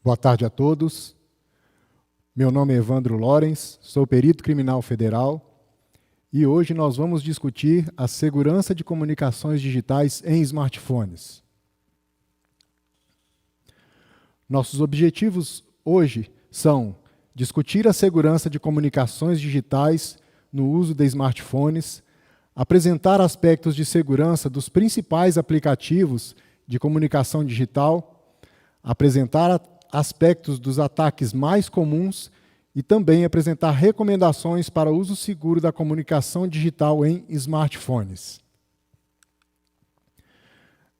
Boa tarde a todos. Meu nome é Evandro Lorenz, sou perito criminal federal e hoje nós vamos discutir a segurança de comunicações digitais em smartphones. Nossos objetivos hoje são discutir a segurança de comunicações digitais no uso de smartphones, apresentar aspectos de segurança dos principais aplicativos de comunicação digital, apresentar aspectos dos ataques mais comuns e também apresentar recomendações para o uso seguro da comunicação digital em smartphones.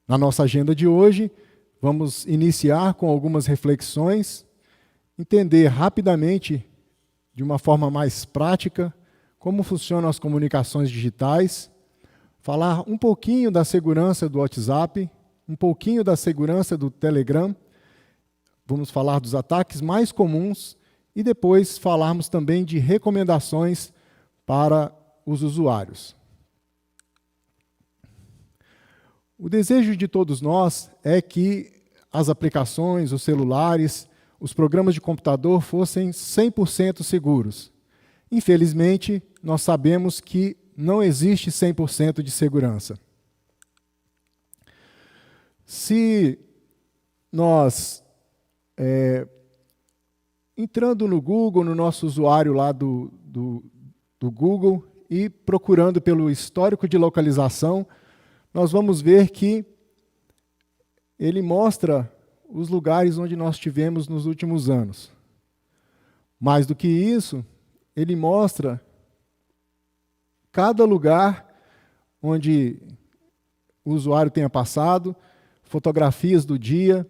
Na nossa agenda de hoje, vamos iniciar com algumas reflexões, entender rapidamente, de uma forma mais prática, como funcionam as comunicações digitais, falar um pouquinho da segurança do WhatsApp, um pouquinho da segurança do Telegram. Vamos falar dos ataques mais comuns e depois falarmos também de recomendações para os usuários. O desejo de todos nós é que as aplicações, os celulares, os programas de computador fossem 100% seguros. Infelizmente, nós sabemos que não existe 100% de segurança. Se nós entrando no Google, no nosso usuário lá do Google e procurando pelo histórico de localização, nós vamos ver que ele mostra os lugares onde nós estivemos nos últimos anos. Mais do que isso, ele mostra cada lugar onde o usuário tenha passado, fotografias do dia,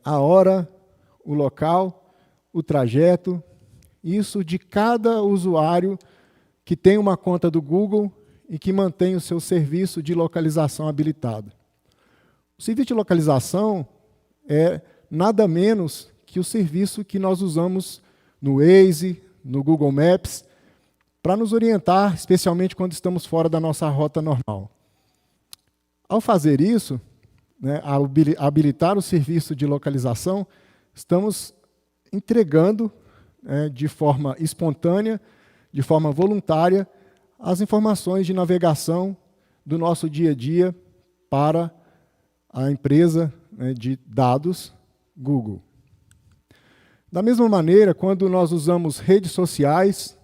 a hora, o local, o trajeto, isso de cada usuário que tem uma conta do Google e que mantém o seu serviço de localização habilitado. O serviço de localização é nada menos que o serviço que nós usamos no Waze, no Google Maps, para nos orientar, especialmente quando estamos fora da nossa rota normal. Ao fazer isso, ao habilitar o serviço de localização, estamos entregando de forma espontânea, de forma voluntária, as informações de navegação do nosso dia a dia para a empresa de dados Google. Da mesma maneira, quando nós usamos redes sociais,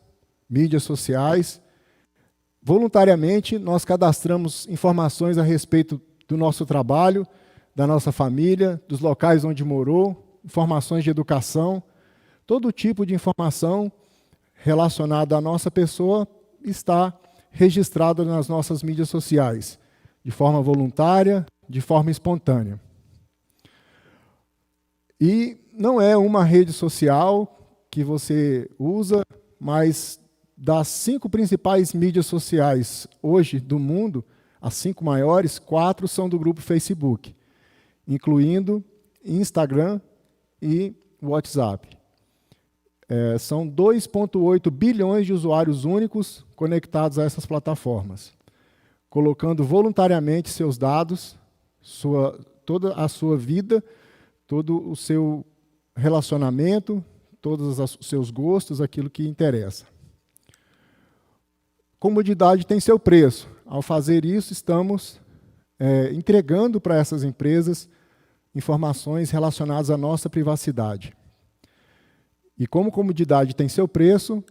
mídias sociais, voluntariamente nós cadastramos informações a respeito do nosso trabalho, da nossa família, dos locais onde morou, informações de educação, todo tipo de informação relacionada à nossa pessoa está registrada nas nossas mídias sociais, de forma voluntária, de forma espontânea. E não é uma rede social que você usa, mas das 5 principais mídias sociais hoje do mundo, as 5 maiores, 4 são do grupo Facebook, incluindo Instagram e WhatsApp. São 2,8 bilhões de usuários únicos conectados a essas plataformas, colocando voluntariamente seus dados, toda a sua vida, todo o seu relacionamento, todos os seus gostos, aquilo que interessa. Comodidade tem seu preço. Ao fazer isso, estamos entregando para essas empresas informações relacionadas à nossa privacidade. E como comodidade tem seu preço,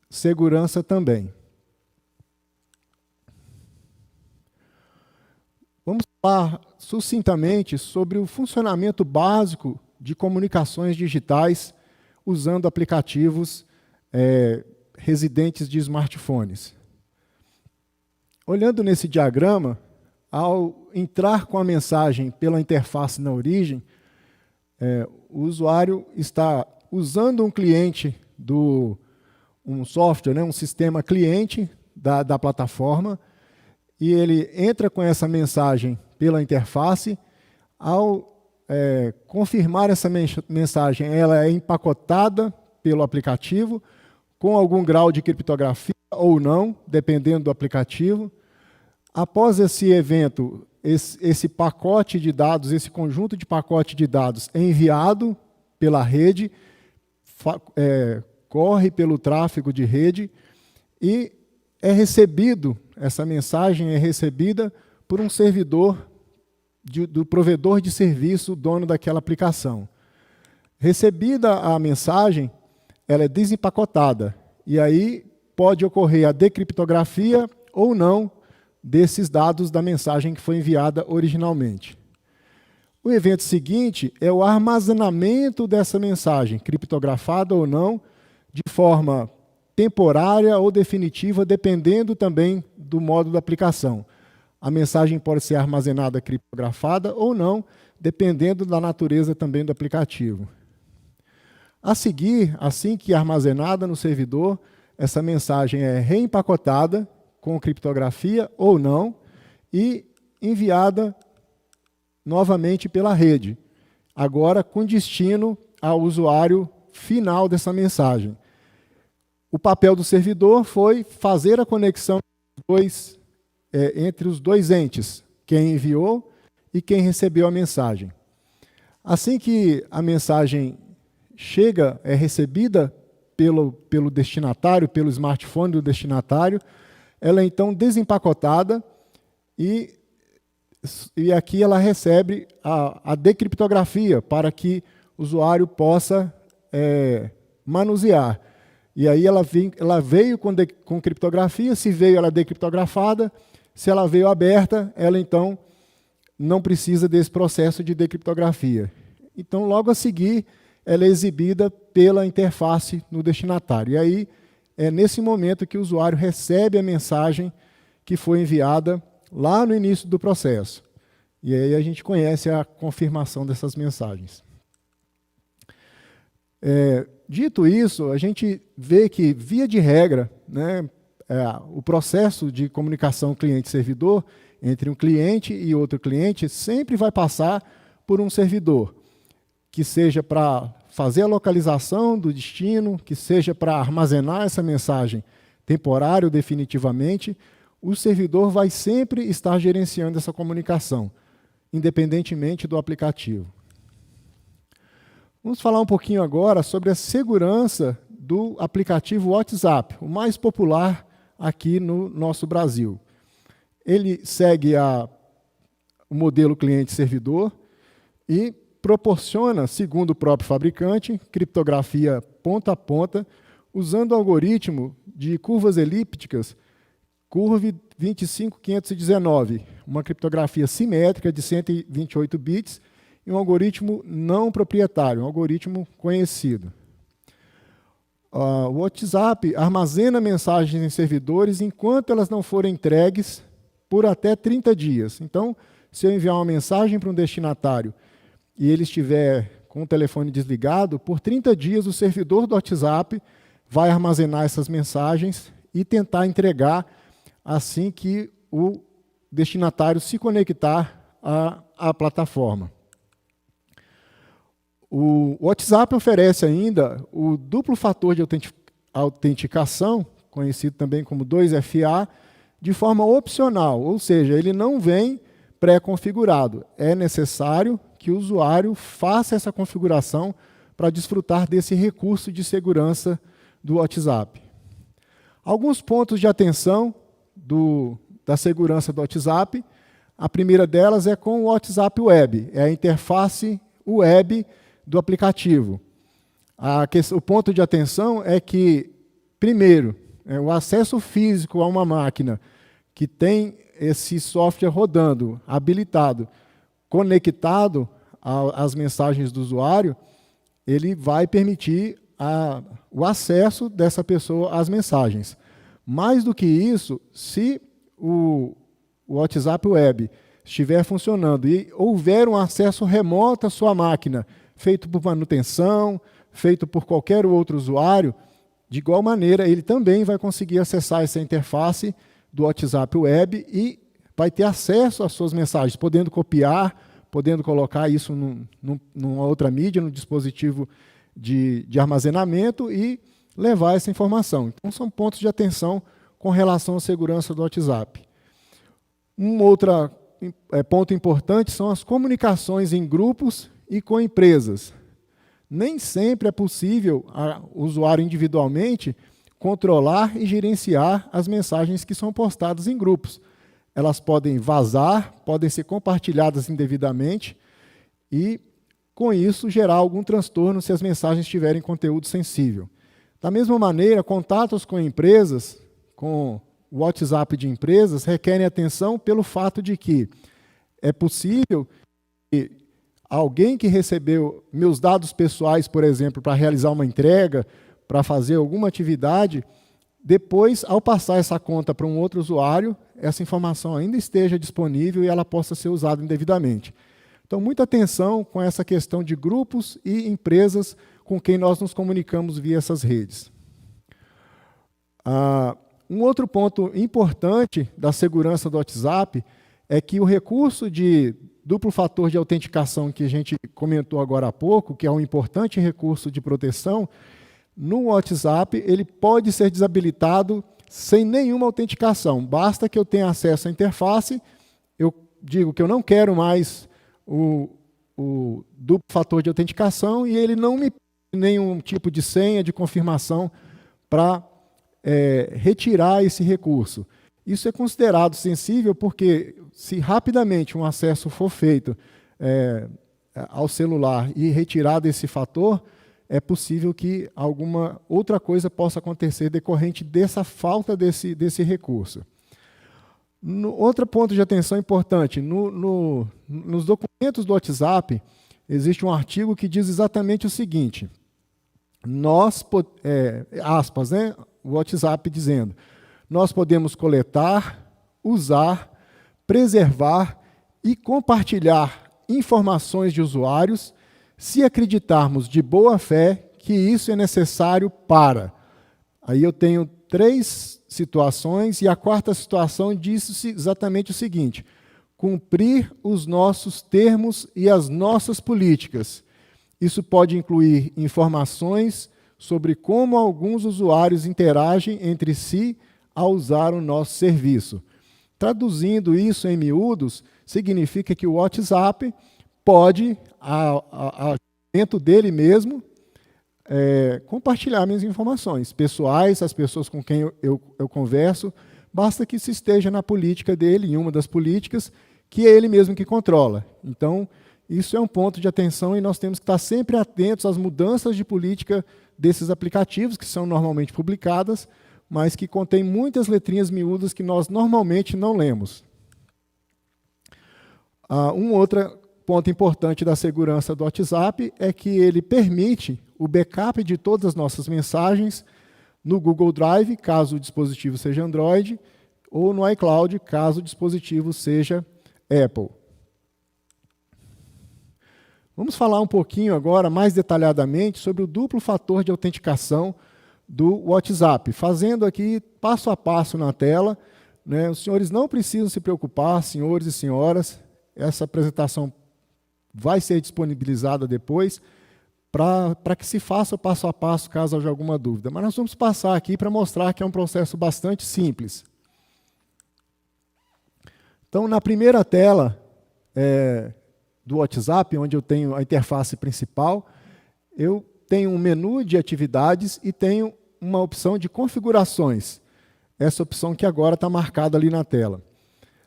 segurança também. Vamos falar sucintamente sobre o funcionamento básico de comunicações digitais usando aplicativos residentes de smartphones. Olhando nesse diagrama, ao entrar com a mensagem pela interface na origem, o usuário está usando um cliente, um software, um sistema cliente da plataforma, e ele entra com essa mensagem pela interface. Ao confirmar essa mensagem, ela é empacotada pelo aplicativo, com algum grau de criptografia ou não, dependendo do aplicativo. Após esse evento, esse pacote de dados, esse conjunto de pacote de dados é enviado pela rede, corre pelo tráfego de rede e essa mensagem é recebida por um servidor do provedor de serviço, dono daquela aplicação. Recebida a mensagem, ela é desempacotada, e aí pode ocorrer a decriptografia ou não desses dados da mensagem que foi enviada originalmente. O evento seguinte é o armazenamento dessa mensagem, criptografada ou não, de forma temporária ou definitiva, dependendo também do modo da aplicação. A mensagem pode ser armazenada criptografada ou não, dependendo da natureza também do aplicativo. A seguir, assim que armazenada no servidor, essa mensagem é reempacotada com criptografia ou não e enviada novamente pela rede, agora com destino ao usuário final dessa mensagem. O papel do servidor foi fazer a conexão entre os dois entes, quem enviou e quem recebeu a mensagem. Assim que a mensagem é recebida pelo destinatário, pelo smartphone do destinatário, ela é então desempacotada e aqui ela recebe a decriptografia para que o usuário possa manusear. E aí ela veio com criptografia, se veio ela decriptografada, se ela veio aberta, ela então não precisa desse processo de decriptografia. Então, logo a seguir, ela é exibida pela interface no destinatário. E aí é nesse momento que o usuário recebe a mensagem que foi enviada lá no início do processo. E aí a gente conhece a confirmação dessas mensagens. Dito isso, a gente vê que, via de regra, né, o processo de comunicação cliente-servidor entre um cliente e outro cliente sempre vai passar por um servidor, que seja para fazer a localização do destino, que seja para armazenar essa mensagem temporária ou definitivamente, o servidor vai sempre estar gerenciando essa comunicação, independentemente do aplicativo. Vamos falar um pouquinho agora sobre a segurança do aplicativo WhatsApp, o mais popular aqui no nosso Brasil. Ele segue o modelo cliente-servidor e proporciona, segundo o próprio fabricante, criptografia ponta a ponta, usando o algoritmo de curvas elípticas Curve 25519, uma criptografia simétrica de 128 bits e um algoritmo não proprietário, um algoritmo conhecido. O WhatsApp armazena mensagens em servidores enquanto elas não forem entregues por até 30 dias. Então, se eu enviar uma mensagem para um destinatário e ele estiver com o telefone desligado, por 30 dias o servidor do WhatsApp vai armazenar essas mensagens e tentar entregar assim que o destinatário se conectar à plataforma. O WhatsApp oferece ainda o duplo fator de autenticação, conhecido também como 2FA, de forma opcional, ou seja, ele não vem pré-configurado. É necessário que o usuário faça essa configuração para desfrutar desse recurso de segurança do WhatsApp. Alguns pontos de atenção da segurança do WhatsApp. A primeira delas é com o WhatsApp Web, é a interface web do aplicativo. O ponto de atenção é que, primeiro, o acesso físico a uma máquina que tem esse software rodando, habilitado, conectado às mensagens do usuário, ele vai permitir o acesso dessa pessoa às mensagens. Mais do que isso, se o WhatsApp Web estiver funcionando e houver um acesso remoto à sua máquina, feito por manutenção, feito por qualquer outro usuário, de igual maneira, ele também vai conseguir acessar essa interface do WhatsApp Web e vai ter acesso às suas mensagens, podendo copiar, podendo colocar isso numa outra mídia, no dispositivo de armazenamento e levar essa informação. Então, são pontos de atenção com relação à segurança do WhatsApp. Uma outra ponto importante são as comunicações em grupos e com empresas. Nem sempre é possível o usuário individualmente controlar e gerenciar as mensagens que são postadas em grupos. Elas podem vazar, podem ser compartilhadas indevidamente e, com isso, gerar algum transtorno se as mensagens tiverem conteúdo sensível. Da mesma maneira, contatos com empresas, com o WhatsApp de empresas, requerem atenção pelo fato de que é possível que alguém que recebeu meus dados pessoais, por exemplo, para realizar uma entrega, para fazer alguma atividade, depois, ao passar essa conta para um outro usuário, essa informação ainda esteja disponível e ela possa ser usada indevidamente. Então, muita atenção com essa questão de grupos e empresas com quem nós nos comunicamos via essas redes. Um outro ponto importante da segurança do WhatsApp é que o recurso de duplo fator de autenticação que a gente comentou agora há pouco, que é um importante recurso de proteção, no WhatsApp ele pode ser desabilitado sem nenhuma autenticação. Basta que eu tenha acesso à interface, eu digo que eu não quero mais o duplo fator de autenticação e ele não me pede nenhum tipo de senha de confirmação para retirar esse recurso. Isso é considerado sensível porque, se rapidamente um acesso for feito ao celular e retirado esse fator, é possível que alguma outra coisa possa acontecer decorrente dessa falta desse recurso. Outro ponto de atenção importante, nos documentos do WhatsApp, existe um artigo que diz exatamente o seguinte, aspas, né, o WhatsApp dizendo, nós podemos coletar, usar, preservar e compartilhar informações de usuários se acreditarmos de boa fé que isso é necessário para. Aí eu tenho 3 situações e a quarta situação diz exatamente o seguinte, cumprir os nossos termos e as nossas políticas. Isso pode incluir informações sobre como alguns usuários interagem entre si ao usar o nosso serviço. Traduzindo isso em miúdos, significa que o WhatsApp pode, dentro dele mesmo, compartilhar minhas informações pessoais, as pessoas com quem eu converso, basta que isso esteja na política dele, em uma das políticas, que é ele mesmo que controla. Então, isso é um ponto de atenção e nós temos que estar sempre atentos às mudanças de política desses aplicativos, que são normalmente publicadas, mas que contêm muitas letrinhas miúdas que nós normalmente não lemos. Um outro ponto importante da segurança do WhatsApp é que ele permite o backup de todas as nossas mensagens no Google Drive, caso o dispositivo seja Android, ou no iCloud, caso o dispositivo seja Apple. Vamos falar um pouquinho agora, mais detalhadamente, sobre o duplo fator de autenticação do WhatsApp, fazendo aqui passo a passo na tela, né? Os senhores não precisam se preocupar, senhores e senhoras, essa apresentação vai ser disponibilizada depois, para que se faça o passo a passo, caso haja alguma dúvida. Mas nós vamos passar aqui para mostrar que é um processo bastante simples. Então, na primeira tela do WhatsApp, onde eu tenho a interface principal, eu tenho um menu de atividades e tenho uma opção de configurações. Essa opção que agora está marcada ali na tela.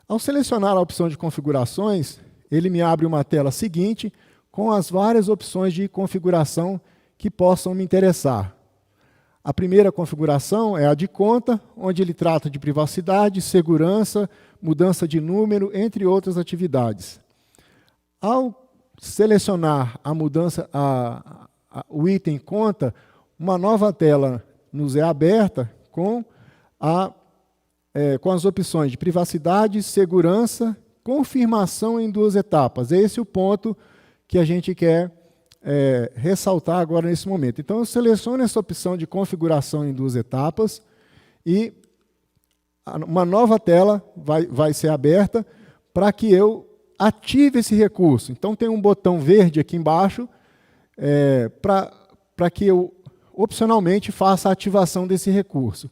Ao selecionar a opção de configurações, ele me abre uma tela seguinte com as várias opções de configuração que possam me interessar. A primeira configuração é a de conta, onde ele trata de privacidade, segurança, mudança de número, entre outras atividades. Ao selecionar a mudança, o item conta, uma nova tela nos é aberta com as opções de privacidade, segurança, confirmação em 2 etapas. Esse é o ponto que a gente quer ressaltar agora nesse momento. Então, eu seleciono essa opção de configuração em 2 etapas e uma nova tela vai ser aberta para que eu ative esse recurso. Então, tem um botão verde aqui embaixo para que eu, opcionalmente, faça a ativação desse recurso.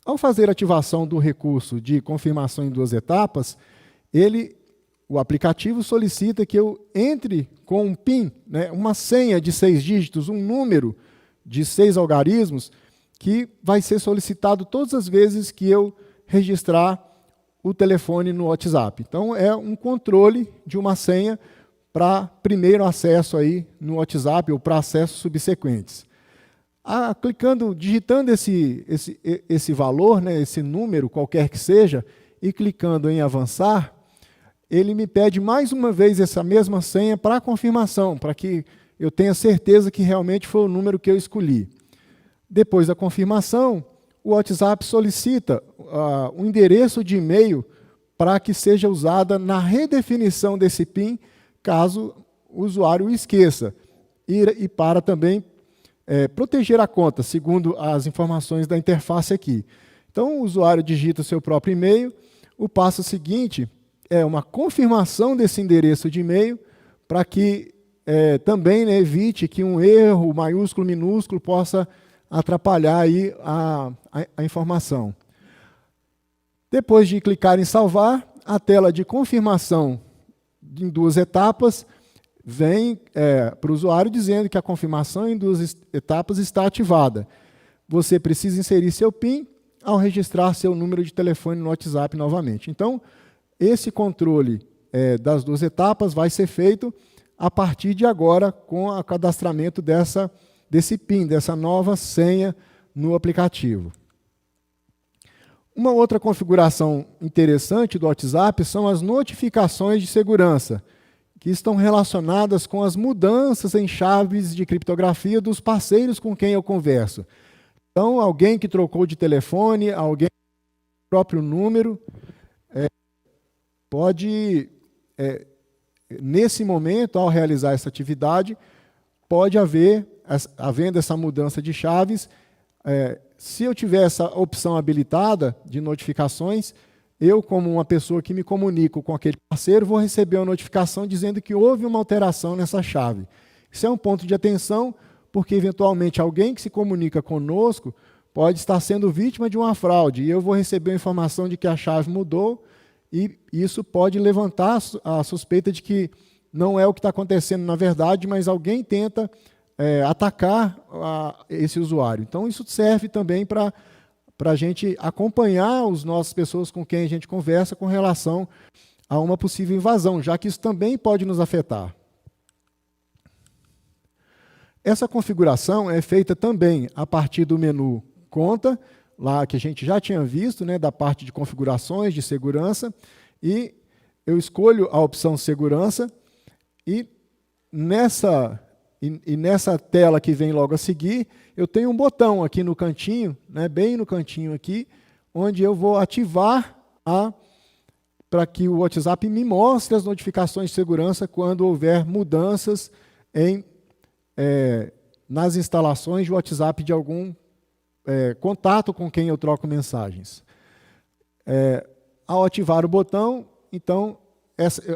Ao fazer a ativação do recurso de confirmação em 2 etapas, ele o aplicativo solicita que eu entre com um PIN, né, uma senha de 6 dígitos, um número de 6 algarismos, que vai ser solicitado todas as vezes que eu registrar o telefone no WhatsApp. Então, é um controle de uma senha para primeiro acesso aí no WhatsApp ou para acessos subsequentes. Digitando esse valor, né, esse número, qualquer que seja, e clicando em avançar, ele me pede mais uma vez essa mesma senha para confirmação, para que eu tenha certeza que realmente foi o número que eu escolhi. Depois da confirmação, o WhatsApp solicita um endereço de e-mail para que seja usada na redefinição desse PIN, caso o usuário o esqueça, e para também proteger a conta, segundo as informações da interface aqui. Então, o usuário digita o seu próprio e-mail. O passo seguinte é uma confirmação desse endereço de e-mail, para que também, né, evite que um erro maiúsculo, minúsculo, possa atrapalhar aí a informação. Depois de clicar em salvar, a tela de confirmação em 2 etapas vem para o usuário dizendo que a confirmação em 2 etapas está ativada. Você precisa inserir seu PIN ao registrar seu número de telefone no WhatsApp novamente. Então, esse controle das 2 etapas vai ser feito a partir de agora com o cadastramento desse PIN, dessa nova senha no aplicativo. Uma outra configuração interessante do WhatsApp são as notificações de segurança, que estão relacionadas com as mudanças em chaves de criptografia dos parceiros com quem eu converso. Então, alguém que trocou de telefone, alguém com o próprio número, pode, nesse momento, ao realizar essa atividade, pode havendo essa mudança de chaves, se eu tiver essa opção habilitada de notificações, eu, como uma pessoa que me comunico com aquele parceiro, vou receber uma notificação dizendo que houve uma alteração nessa chave. Isso é um ponto de atenção, porque, eventualmente, alguém que se comunica conosco pode estar sendo vítima de uma fraude, e eu vou receber a informação de que a chave mudou, e isso pode levantar a suspeita de que não é o que está acontecendo na verdade, mas alguém tenta atacar esse usuário. Então, isso serve também para a gente acompanhar as nossas pessoas com quem a gente conversa com relação a uma possível invasão, já que isso também pode nos afetar. Essa configuração é feita também a partir do menu Conta, lá que a gente já tinha visto, né, da parte de configurações de segurança, e eu escolho a opção Segurança, e nessa tela que vem logo a seguir, eu tenho um botão aqui no cantinho, né, bem no cantinho aqui, onde eu vou ativar para que o WhatsApp me mostre as notificações de segurança quando houver mudanças nas instalações de WhatsApp de algum contato com quem eu troco mensagens. Ao ativar o botão, então,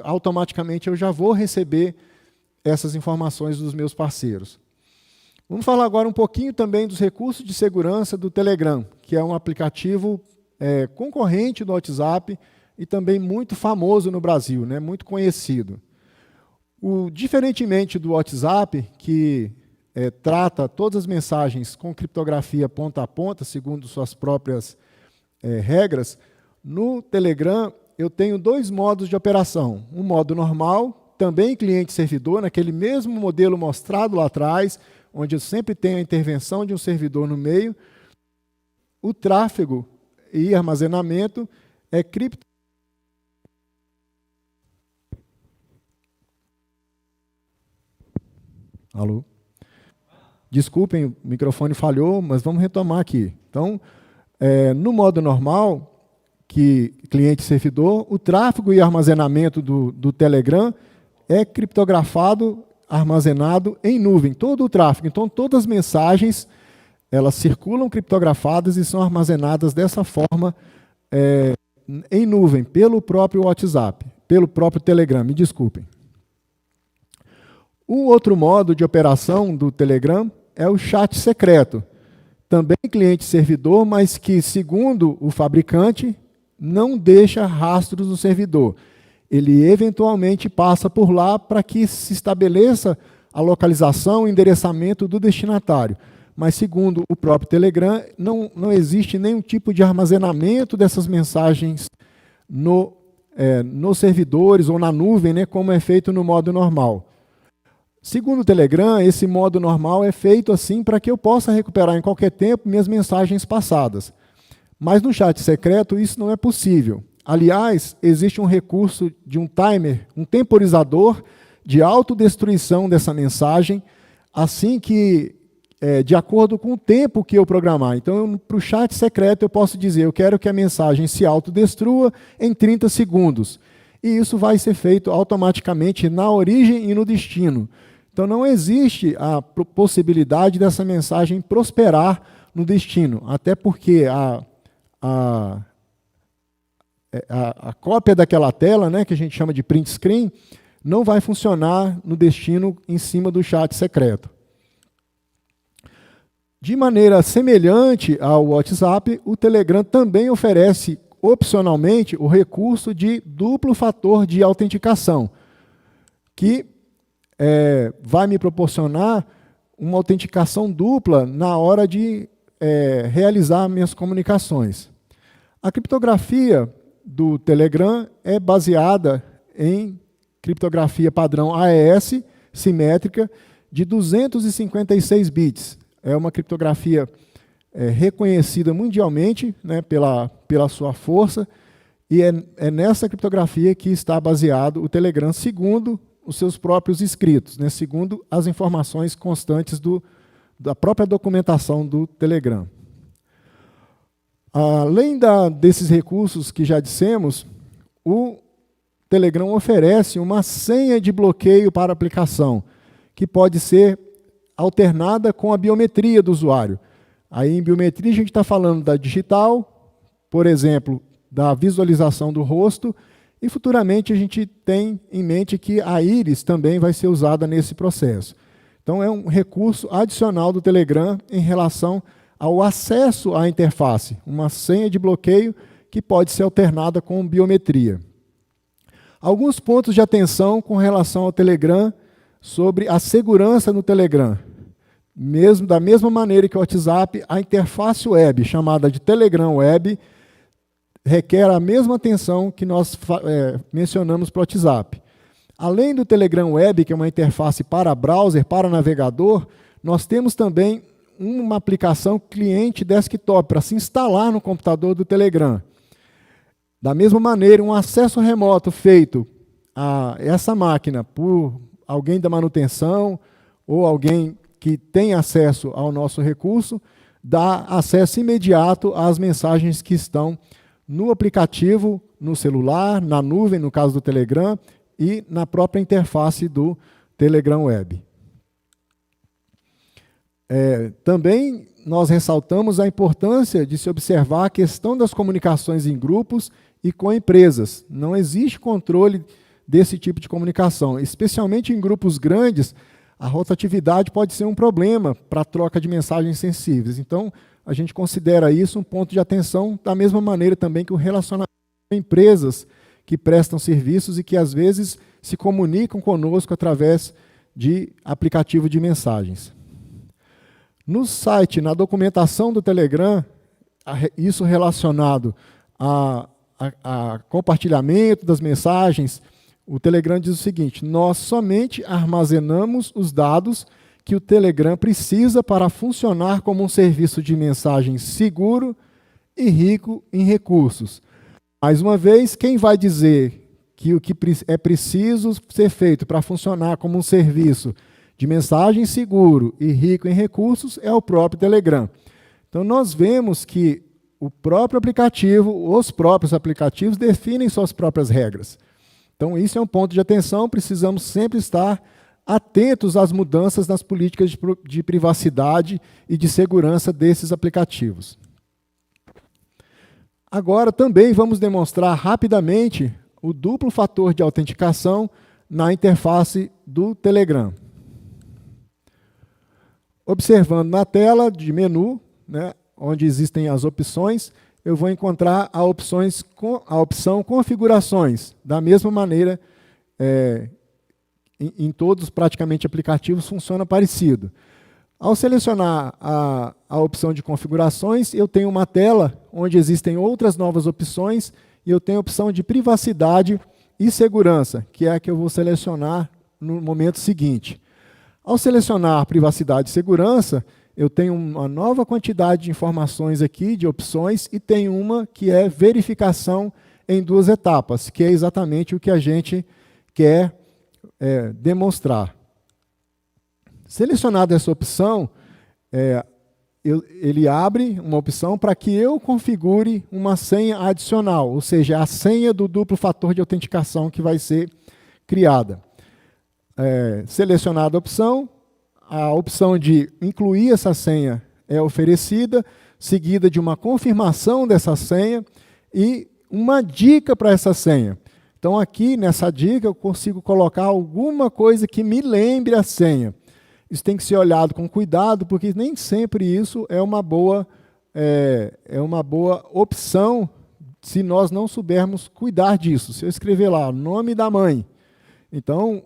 automaticamente eu já vou receber essas informações dos meus parceiros. Vamos falar agora um pouquinho também dos recursos de segurança do Telegram, que é um aplicativo concorrente do WhatsApp e também muito famoso no Brasil, né, muito conhecido. Diferentemente do WhatsApp, que trata todas as mensagens com criptografia ponta a ponta, segundo suas próprias regras, no Telegram eu tenho 2 modos de operação. Um modo normal, também cliente-servidor, naquele mesmo modelo mostrado lá atrás, onde eu sempre tenho a intervenção de um servidor no meio. O tráfego e armazenamento é cripto. Alô? Desculpem, o microfone falhou, mas vamos retomar aqui. Então, no modo normal, que cliente-servidor, o tráfego e armazenamento do Telegram é criptografado, armazenado em nuvem, todo o tráfego. Então, todas as mensagens, elas circulam criptografadas e são armazenadas dessa forma em nuvem, pelo próprio WhatsApp, pelo próprio Telegram, me desculpem. Um outro modo de operação do Telegram é o chat secreto, também cliente-servidor, mas que, segundo o fabricante, não deixa rastros no servidor. ele eventualmente passa por lá para que se estabeleça a localização e endereçamento do destinatário. Mas, segundo o próprio Telegram, não existe nenhum tipo de armazenamento dessas mensagens nos servidores ou na nuvem, né, como é feito no modo normal. Segundo o Telegram, esse modo normal é feito assim para que eu possa recuperar em qualquer tempo minhas mensagens passadas. Mas no chat secreto isso não é possível. Aliás, existe um recurso de um timer, um temporizador de autodestruição dessa mensagem, assim que, de acordo com o tempo que eu programar. Então, para o chat secreto, eu posso dizer, eu quero que a mensagem se autodestrua em 30 segundos. E isso vai ser feito automaticamente na origem e no destino. Então, não existe a possibilidade dessa mensagem prosperar no destino, até porque a cópia daquela tela, né, que a gente chama de print screen, não vai funcionar no destino em cima do chat secreto. De maneira semelhante ao WhatsApp, o Telegram também oferece, opcionalmente, o recurso de duplo fator de autenticação, que vai me proporcionar uma autenticação dupla na hora de realizar minhas comunicações. A criptografia do Telegram é baseada em criptografia padrão AES, simétrica, de 256 bits. É uma criptografia reconhecida mundialmente, né, pela sua força, e é nessa criptografia que está baseado o Telegram, segundo os seus próprios escritos, né, segundo as informações constantes da própria documentação do Telegram. Além desses recursos que já dissemos, o Telegram oferece uma senha de bloqueio para a aplicação, que pode ser alternada com a biometria do usuário. Aí, em biometria, a gente está falando da digital, por exemplo, da visualização do rosto, e futuramente a gente tem em mente que a íris também vai ser usada nesse processo. Então, é um recurso adicional do Telegram em relação ao acesso à interface, uma senha de bloqueio que pode ser alternada com biometria. Alguns pontos de atenção com relação ao Telegram sobre a segurança no Telegram. Da mesma maneira que o WhatsApp, a interface web, chamada de Telegram Web, requer a mesma atenção que nós mencionamos para o WhatsApp. Além do Telegram Web, que é uma interface para browser, para navegador, nós temos também uma aplicação cliente desktop para se instalar no computador do Telegram. Da mesma maneira, um acesso remoto feito a essa máquina por alguém da manutenção ou alguém que tem acesso ao nosso recurso, dá acesso imediato às mensagens que estão no aplicativo, no celular, na nuvem, no caso do Telegram, e na própria interface do Telegram Web. Também nós ressaltamos a importância de se observar a questão das comunicações em grupos e com empresas. Não existe controle desse tipo de comunicação, especialmente em grupos grandes. A rotatividade pode ser um problema para a troca de mensagens sensíveis. Então, a gente considera isso um ponto de atenção, da mesma maneira também que o relacionamento com empresas que prestam serviços e que, às vezes, se comunicam conosco através de aplicativo de mensagens. No site, na documentação do Telegram, isso relacionado a compartilhamento das mensagens, o Telegram diz o seguinte: nós somente armazenamos os dados que o Telegram precisa para funcionar como um serviço de mensagens seguro e rico em recursos. Mais uma vez, quem vai dizer que o que é preciso ser feito para funcionar como um serviço de mensagem seguro e rico em recursos é o próprio Telegram. Então, nós vemos que o próprio aplicativo, os próprios aplicativos definem suas próprias regras. Então, isso é um ponto de atenção, precisamos sempre estar atentos às mudanças nas políticas de privacidade e de segurança desses aplicativos. Agora, também vamos demonstrar rapidamente o duplo fator de autenticação na interface do Telegram. Observando na tela de menu, né, onde existem as opções, eu vou encontrar a opção configurações. Da mesma maneira, em todos praticamente aplicativos funciona parecido. Ao selecionar a opção de configurações, eu tenho uma tela onde existem outras novas opções e eu tenho a opção de privacidade e segurança, que é a que eu vou selecionar no momento seguinte. Ao selecionar privacidade e segurança, eu tenho uma nova quantidade de informações aqui, de opções, e tenho uma que é verificação em 2 etapas, que é exatamente o que a gente quer demonstrar. Selecionada essa opção, ele abre uma opção para que eu configure uma senha adicional, ou seja, a senha do duplo fator de autenticação que vai ser criada. Selecionada a opção de incluir essa senha é oferecida, seguida de uma confirmação dessa senha e uma dica para essa senha. Então, aqui nessa dica, eu consigo colocar alguma coisa que me lembre a senha. Isso tem que ser olhado com cuidado, porque nem sempre isso é uma boa opção se nós não soubermos cuidar disso. Se eu escrever lá, nome da mãe, então,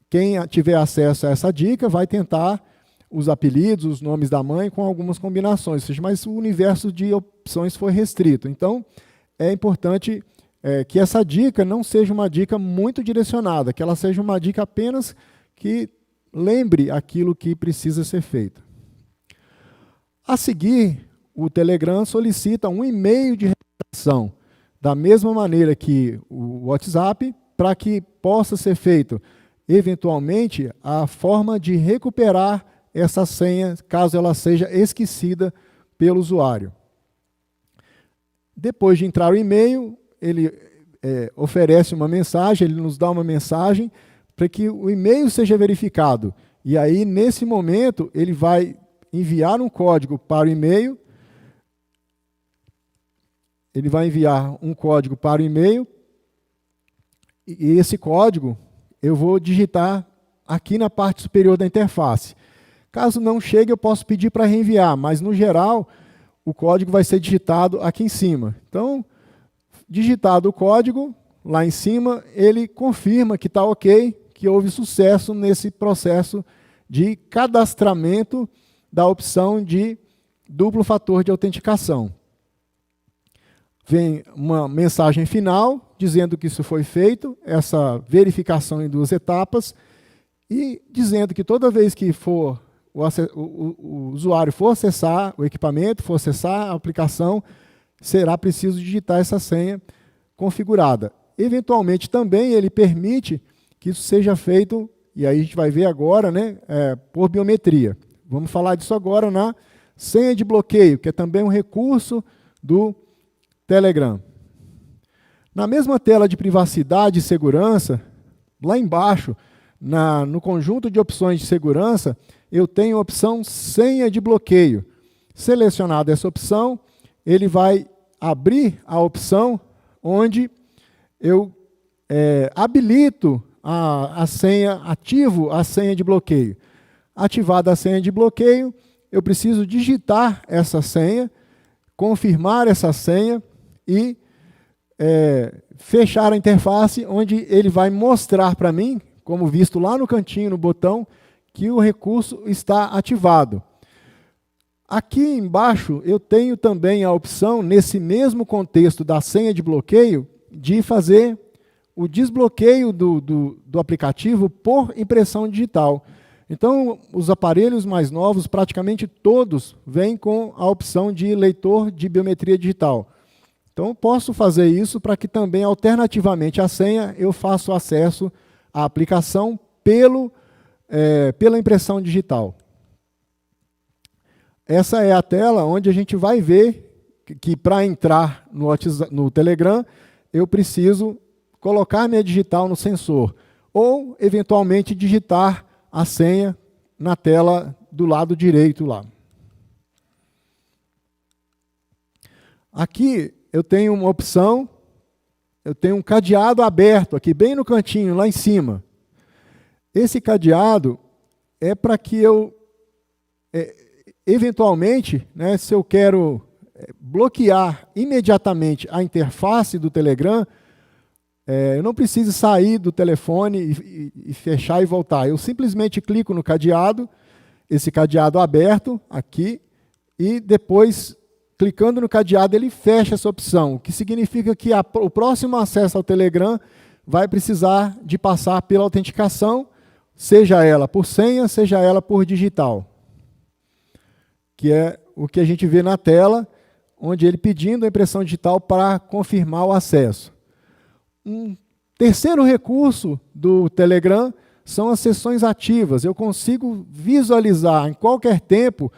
quem tiver acesso a essa dica vai tentar os apelidos, os nomes da mãe com algumas combinações, mas o universo de opções foi restrito. Então, é importante que essa dica não seja uma dica muito direcionada, que ela seja uma dica apenas que lembre aquilo que precisa ser feito. A seguir, o Telegram solicita um e-mail de recuperação, da mesma maneira que o WhatsApp, para que possa ser feito, eventualmente, a forma de recuperar essa senha, caso ela seja esquecida pelo usuário. Depois de entrar o e-mail, ele oferece uma mensagem, ele nos dá uma mensagem para que o e-mail seja verificado. E aí, nesse momento, ele vai enviar um código para o e-mail, e esse código eu vou digitar aqui na parte superior da interface. Caso não chegue, eu posso pedir para reenviar, mas, no geral, o código vai ser digitado aqui em cima. Então, digitado o código, lá em cima, ele confirma que está ok, que houve sucesso nesse processo de cadastramento da opção de duplo fator de autenticação. Vem uma mensagem final dizendo que isso foi feito, essa verificação em 2 etapas, e dizendo que toda vez que o usuário for acessar o equipamento, for acessar a aplicação, será preciso digitar essa senha configurada. Eventualmente também ele permite que isso seja feito, e aí a gente vai ver agora, por biometria. Vamos falar disso agora na senha de bloqueio, que é também um recurso do Telegram. Na mesma tela de privacidade e segurança, lá embaixo, no conjunto de opções de segurança, eu tenho a opção senha de bloqueio. Selecionada essa opção, ele vai abrir a opção onde eu habilito a senha, ativo a senha de bloqueio. Ativada a senha de bloqueio, eu preciso digitar essa senha, confirmar essa senha e fechar a interface, onde ele vai mostrar para mim, como visto lá no cantinho, no botão, que o recurso está ativado. Aqui embaixo eu tenho também a opção, nesse mesmo contexto da senha de bloqueio, de fazer o desbloqueio do aplicativo por impressão digital. Então, os aparelhos mais novos, praticamente todos, vêm com a opção de leitor de biometria digital. Então, eu posso fazer isso para que também, alternativamente à senha, eu faça o acesso à aplicação pela impressão digital. Essa é a tela onde a gente vai ver que para entrar no Telegram, eu preciso colocar minha digital no sensor, ou, eventualmente, digitar a senha na tela do lado direito lá. Aqui eu tenho uma opção, eu tenho um cadeado aberto aqui bem no cantinho, lá em cima. Esse cadeado é para que eu, eventualmente, se eu quero bloquear imediatamente a interface do Telegram, eu não preciso sair do telefone e fechar e voltar. Eu simplesmente clico no cadeado, esse cadeado aberto aqui, e depois, clicando no cadeado, ele fecha essa opção, o que significa que o próximo acesso ao Telegram vai precisar de passar pela autenticação, seja ela por senha, seja ela por digital, que é o que a gente vê na tela, onde ele pedindo a impressão digital para confirmar o acesso. Um terceiro recurso do Telegram são as sessões ativas. Eu consigo visualizar em qualquer tempo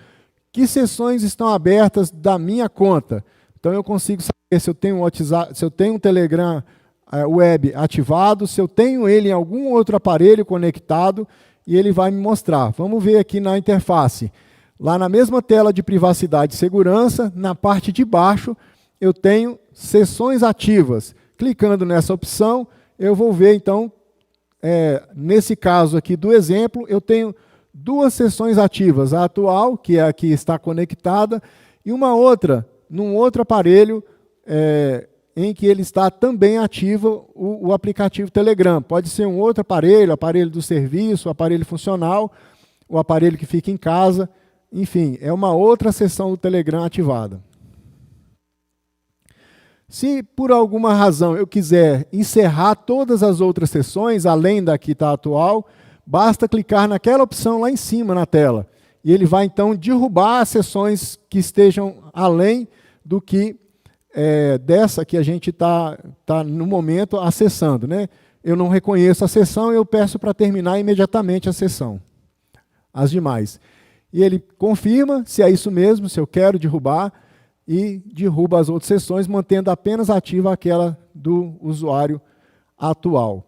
que sessões estão abertas da minha conta. Então eu consigo saber se eu tenho um WhatsApp, se eu tenho um Telegram web ativado, se eu tenho ele em algum outro aparelho conectado, e ele vai me mostrar. Vamos ver aqui na interface. Lá na mesma tela de privacidade e segurança, na parte de baixo, eu tenho sessões ativas. Clicando nessa opção, eu vou ver, então, nesse caso aqui do exemplo, eu tenho duas sessões ativas. A atual, que é a que está conectada, e uma outra, num outro aparelho, em que ele está também ativo o aplicativo Telegram. Pode ser um outro aparelho, aparelho do serviço, aparelho funcional, o aparelho que fica em casa. Enfim, é uma outra sessão do Telegram ativada. Se por alguma razão eu quiser encerrar todas as outras sessões, além da que está atual, basta clicar naquela opção lá em cima na tela. E ele vai então derrubar as sessões que estejam além do que dessa que a gente está no momento acessando, né? Eu não reconheço a sessão, eu peço para terminar imediatamente a sessão. As demais. E ele confirma se é isso mesmo, se eu quero derrubar, e derruba as outras sessões, mantendo apenas ativa aquela do usuário atual.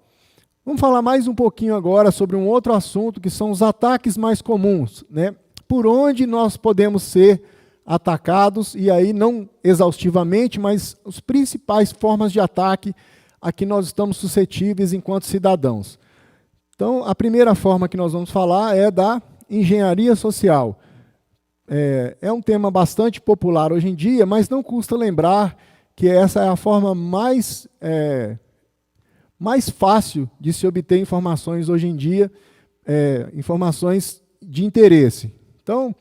Vamos falar mais um pouquinho agora sobre um outro assunto, que são os ataques mais comuns, né? Por onde nós podemos ser atacados, e aí não exaustivamente, mas as principais formas de ataque a que nós estamos suscetíveis enquanto cidadãos. Então, a primeira forma que nós vamos falar é da engenharia social. É um tema bastante popular hoje em dia, mas não custa lembrar que essa é a forma mais fácil de se obter informações hoje em dia, informações de interesse. Então,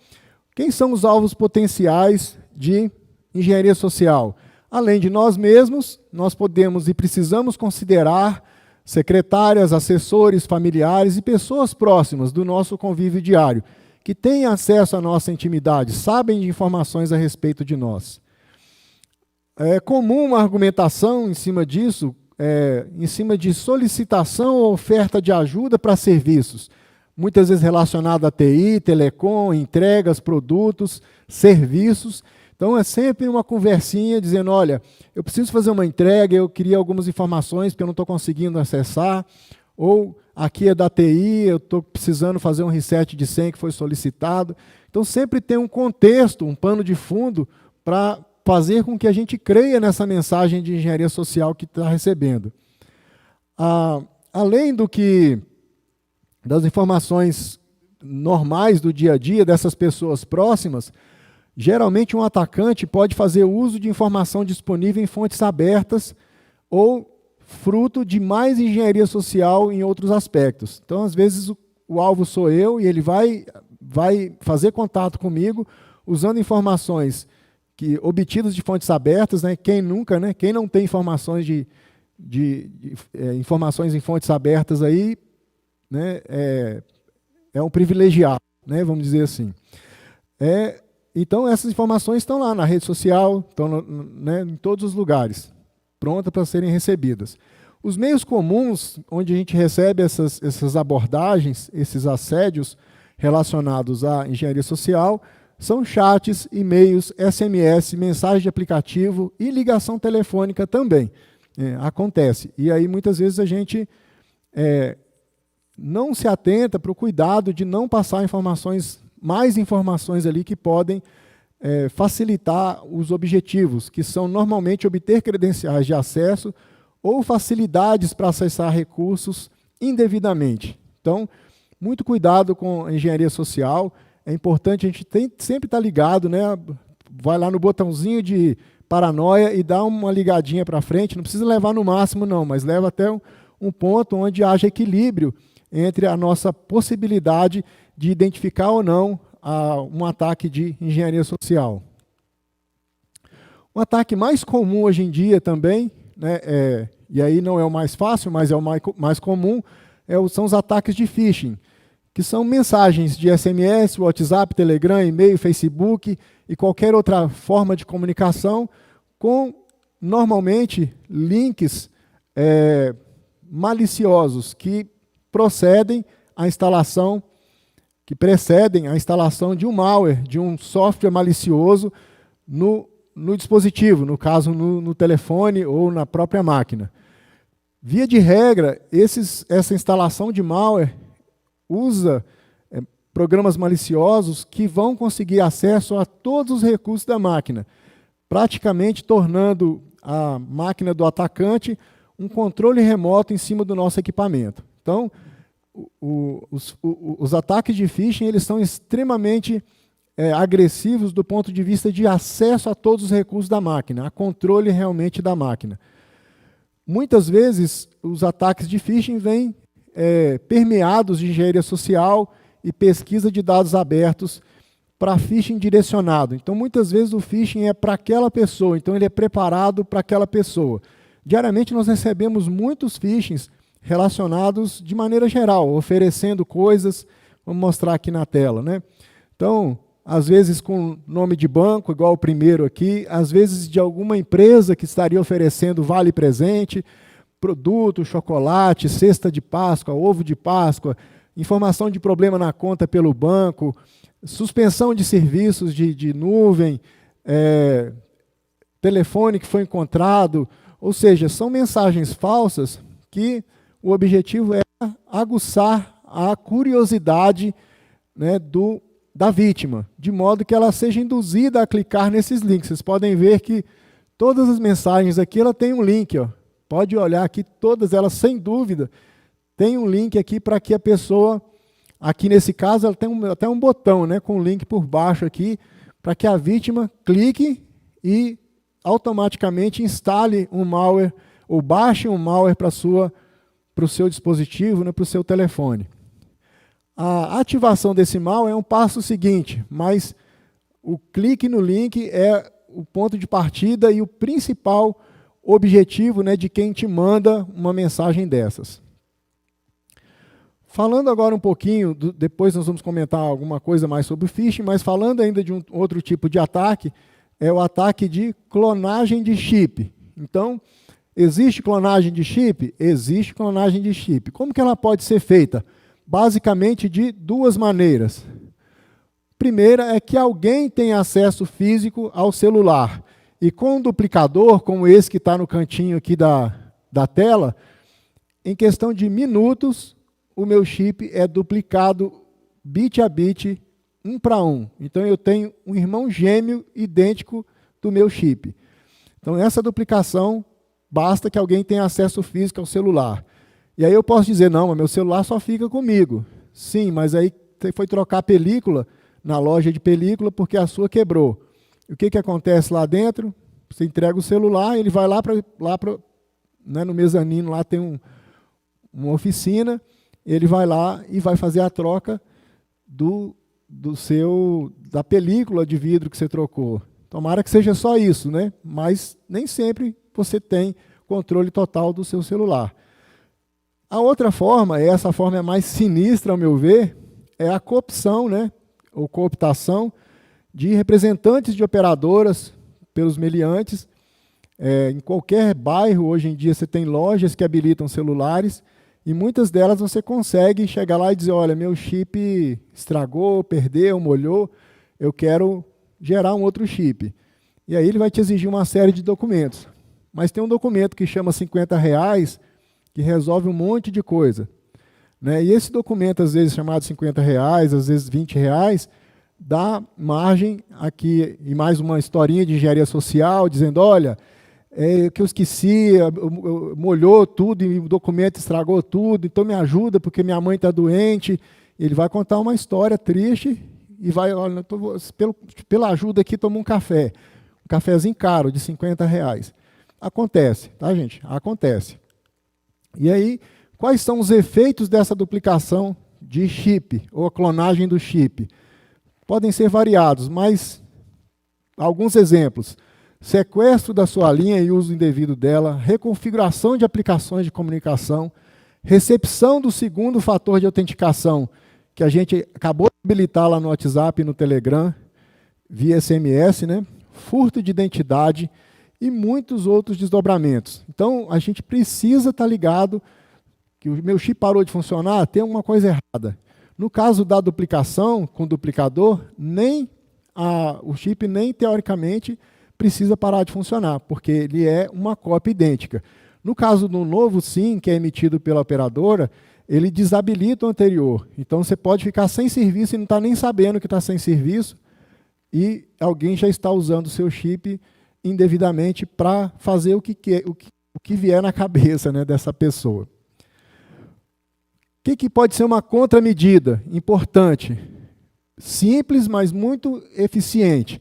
quem são os alvos potenciais de engenharia social? Além de nós mesmos, nós podemos e precisamos considerar secretárias, assessores, familiares e pessoas próximas do nosso convívio diário, que têm acesso à nossa intimidade, sabem de informações a respeito de nós. É comum uma argumentação em cima disso, em cima de solicitação ou oferta de ajuda para serviços, muitas vezes relacionado a TI, telecom, entregas, produtos, serviços. Então é sempre uma conversinha dizendo, olha, eu preciso fazer uma entrega, eu queria algumas informações porque eu não estou conseguindo acessar, ou aqui é da TI, eu estou precisando fazer um reset de senha que foi solicitado. Então sempre tem um contexto, um pano de fundo para fazer com que a gente creia nessa mensagem de engenharia social que está recebendo. Além das informações normais do dia a dia dessas pessoas próximas, geralmente um atacante pode fazer uso de informação disponível em fontes abertas ou fruto de mais engenharia social em outros aspectos. Então, às vezes, o alvo sou eu e ele vai fazer contato comigo usando informações obtidas de fontes abertas, né? Quem nunca, né? Quem não tem informações informações em fontes abertas aí, né? É um privilegiado, né? Vamos dizer assim. Então, essas informações estão lá na rede social, estão, né, em todos os lugares, prontas para serem recebidas. Os meios comuns onde a gente recebe essas abordagens, esses assédios relacionados à engenharia social, são chats, e-mails, SMS, mensagem de aplicativo e ligação telefônica também. Acontece. E aí, muitas vezes, a gente não se atenta para o cuidado de não passar mais informações ali que podem facilitar os objetivos, que são normalmente obter credenciais de acesso ou facilidades para acessar recursos indevidamente. Então, muito cuidado com a engenharia social. É importante a gente sempre estar ligado, né, vai lá no botãozinho de paranoia e dá uma ligadinha para frente, não precisa levar no máximo não, mas leva até um ponto onde haja equilíbrio entre a nossa possibilidade de identificar ou não um ataque de engenharia social. O ataque mais comum hoje em dia também, né, e aí não é o mais fácil, mas é o mais comum, são os ataques de phishing, que são mensagens de SMS, WhatsApp, Telegram, e-mail, Facebook e qualquer outra forma de comunicação com, normalmente, links maliciosos que precedem a instalação de um malware, de um software malicioso no dispositivo, no caso no telefone ou na própria máquina. Via de regra, essa instalação de malware usa programas maliciosos que vão conseguir acesso a todos os recursos da máquina, praticamente tornando a máquina do atacante um controle remoto em cima do nosso equipamento. Então, os ataques de phishing eles são extremamente agressivos do ponto de vista de acesso a todos os recursos da máquina, a controle realmente da máquina. Muitas vezes, os ataques de phishing vêm permeados de engenharia social e pesquisa de dados abertos para phishing direcionado. Então, muitas vezes, o phishing é para aquela pessoa, então ele é preparado para aquela pessoa. Diariamente, nós recebemos muitos phishings relacionados de maneira geral, oferecendo coisas, vamos mostrar aqui na tela, né? Então, às vezes com nome de banco, igual o primeiro aqui, às vezes de alguma empresa que estaria oferecendo vale presente, produto, chocolate, cesta de Páscoa, ovo de Páscoa, informação de problema na conta pelo banco, suspensão de serviços de nuvem, telefone que foi encontrado, ou seja, são mensagens falsas que o objetivo é aguçar a curiosidade, né, da vítima, de modo que ela seja induzida a clicar nesses links. Vocês podem ver que todas as mensagens aqui ela tem um link, ó. Pode olhar aqui, todas elas, sem dúvida, tem um link aqui para que a pessoa, aqui nesse caso, ela tem até um botão, né, com um link por baixo aqui, para que a vítima clique e automaticamente instale um malware, ou baixe um malware para o seu dispositivo, né, para o seu telefone. A ativação desse malware é um passo seguinte, mas o clique no link é o ponto de partida e o principal objetivo, né, de quem te manda uma mensagem dessas. Falando agora um pouquinho, depois nós vamos comentar alguma coisa mais sobre o phishing, mas falando ainda de um outro tipo de ataque, é o ataque de clonagem de chip. Então, existe clonagem de chip? Existe clonagem de chip. Como que ela pode ser feita? Basicamente de duas maneiras. Primeira é que alguém tem acesso físico ao celular. E com um duplicador, como esse que está no cantinho aqui da tela, em questão de minutos, o meu chip é duplicado bit a bit, 1 para 1. Então eu tenho um irmão gêmeo idêntico do meu chip. Então essa duplicação, basta que alguém tenha acesso físico ao celular. E aí eu posso dizer, não, mas meu celular só fica comigo. Sim, mas aí você foi trocar a película na loja de película porque a sua quebrou. E o que acontece lá dentro? Você entrega o celular, ele vai lá para né, no mezanino, lá tem uma oficina, ele vai lá e vai fazer a troca da película de vidro que você trocou. Tomara que seja só isso, né? Mas nem sempre você tem controle total do seu celular. A outra forma, essa forma é mais sinistra, ao meu ver, é a coopção, né, ou cooptação de representantes de operadoras pelos meliantes. Em qualquer bairro, hoje em dia, você tem lojas que habilitam celulares e muitas delas você consegue chegar lá e dizer, olha, meu chip estragou, perdeu, molhou, eu quero gerar um outro chip. E aí ele vai te exigir uma série de documentos. Mas tem um documento que chama R$50, que resolve um monte de coisa, né? E esse documento, às vezes chamado R$50, às vezes R$20, dá margem aqui, e mais uma historinha de engenharia social, dizendo, olha, que eu esqueci, molhou tudo, e o documento estragou tudo, então me ajuda porque minha mãe está doente. Ele vai contar uma história triste e vai, olha, pela ajuda aqui, toma um café. Um cafezinho caro, de R$50. Acontece, tá, gente? Acontece. E aí, quais são os efeitos dessa duplicação de chip, ou a clonagem do chip? Podem ser variados, mas alguns exemplos. Sequestro da sua linha e uso indevido dela, reconfiguração de aplicações de comunicação, recepção do segundo fator de autenticação, que a gente acabou de habilitar lá no WhatsApp e no Telegram, via SMS, né? Furto de identidade e muitos outros desdobramentos. Então, a gente precisa estar ligado que o meu chip parou de funcionar, tem uma coisa errada. No caso da duplicação com duplicador, o chip nem teoricamente precisa parar de funcionar, porque ele é uma cópia idêntica. No caso do novo SIM, que é emitido pela operadora, ele desabilita o anterior. Então, você pode ficar sem serviço e não está nem sabendo que está sem serviço, e alguém já está usando o seu chip indevidamente para fazer o que vier na cabeça, né, dessa pessoa. O que pode ser uma contramedida importante? Simples, mas muito eficiente.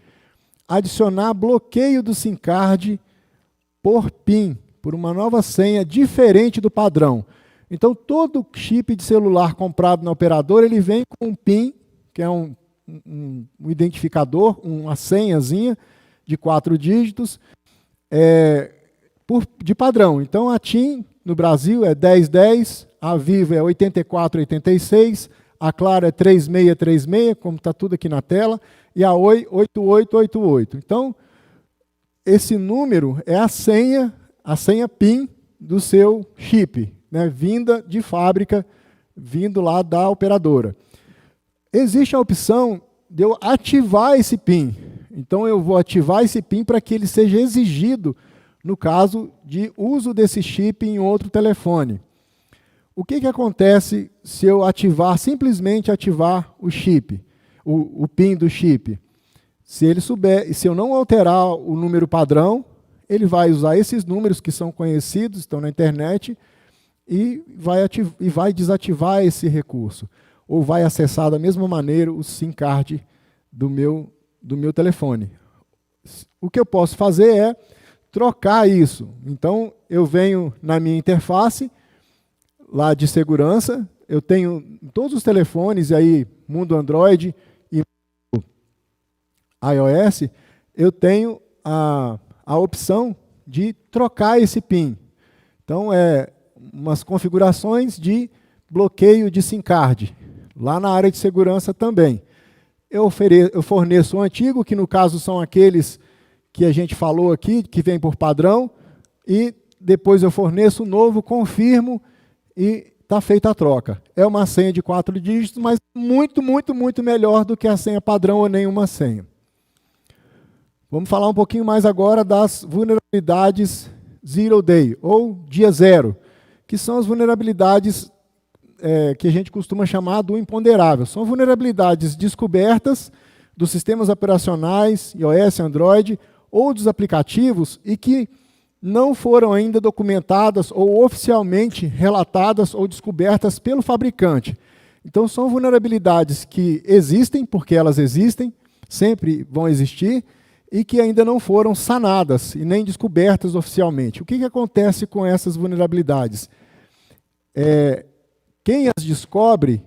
Adicionar bloqueio do SIM card por PIN, por uma nova senha diferente do padrão. Então, todo chip de celular comprado na operadora, ele vem com um PIN, que é um identificador, uma senhazinha de 4 dígitos, de padrão. Então, a TIM, no Brasil, é 1010, a Vivo é 8486, a Claro é 3636, como está tudo aqui na tela, e a Oi, 8888. Então, esse número é a senha PIN do seu chip, né, vinda de fábrica, vindo lá da operadora. Existe a opção de eu ativar esse PIN. Então, eu vou ativar esse PIN para que ele seja exigido no caso de uso desse chip em outro telefone. O que acontece se eu simplesmente ativar o chip, o PIN do chip? Se eu não alterar o número padrão, ele vai usar esses números que são conhecidos, estão na internet, e vai desativar esse recurso. Ou vai acessar da mesma maneira o SIM card do meu telefone. O que eu posso fazer é trocar isso. Então, eu venho na minha interface, lá de segurança, eu tenho todos os telefones, e aí, mundo Android e iOS, eu tenho a opção de trocar esse PIN. Então, umas configurações de bloqueio de SIM card. Lá na área de segurança também. Eu forneço o antigo, que no caso são aqueles que a gente falou aqui, que vem por padrão, e depois eu forneço o novo, confirmo, e está feita a troca. É uma senha de 4 dígitos, mas muito, muito, muito melhor do que a senha padrão ou nenhuma senha. Vamos falar um pouquinho mais agora das vulnerabilidades Zero Day, ou dia zero, que são as vulnerabilidades que a gente costuma chamar do imponderável. São vulnerabilidades descobertas dos sistemas operacionais, iOS, Android, ou dos aplicativos, e que não foram ainda documentadas ou oficialmente relatadas ou descobertas pelo fabricante. Então, são vulnerabilidades que existem, porque elas existem, sempre vão existir, e que ainda não foram sanadas e nem descobertas oficialmente. O que acontece com essas vulnerabilidades? Quem as descobre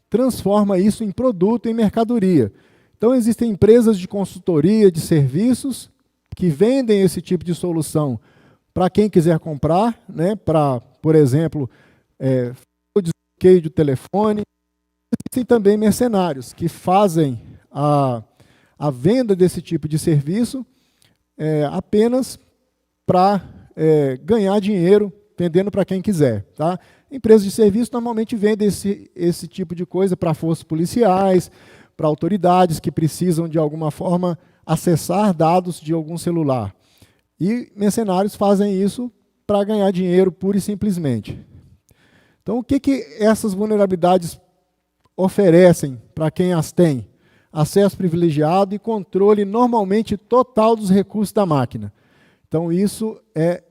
transforma isso em produto, em mercadoria. Então, existem empresas de consultoria, de serviços, que vendem esse tipo de solução para quem quiser comprar, né, para, por exemplo, o desbloqueio do telefone. Existem também mercenários que fazem a venda desse tipo de serviço apenas para ganhar dinheiro, vendendo para quem quiser. Tá? Empresas de serviço normalmente vendem esse tipo de coisa para forças policiais, para autoridades que precisam, de alguma forma, acessar dados de algum celular. E mercenários fazem isso para ganhar dinheiro, pura e simplesmente. Então, o que essas vulnerabilidades oferecem para quem as tem? Acesso privilegiado e controle normalmente total dos recursos da máquina. Então, isso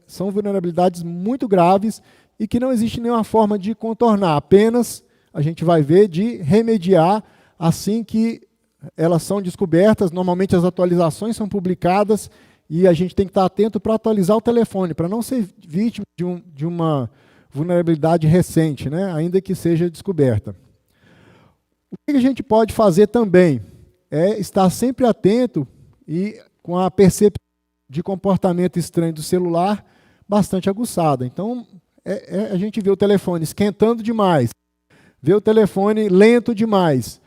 são vulnerabilidades muito graves e que não existe nenhuma forma de contornar, apenas a gente vai ver de remediar assim que elas são descobertas, normalmente as atualizações são publicadas e a gente tem que estar atento para atualizar o telefone, para não ser vítima de uma vulnerabilidade recente, né, ainda que seja descoberta. O que a gente pode fazer também é estar sempre atento e com a percepção de comportamento estranho do celular bastante aguçada. Então, a gente vê o telefone esquentando demais, vê o telefone lento demais,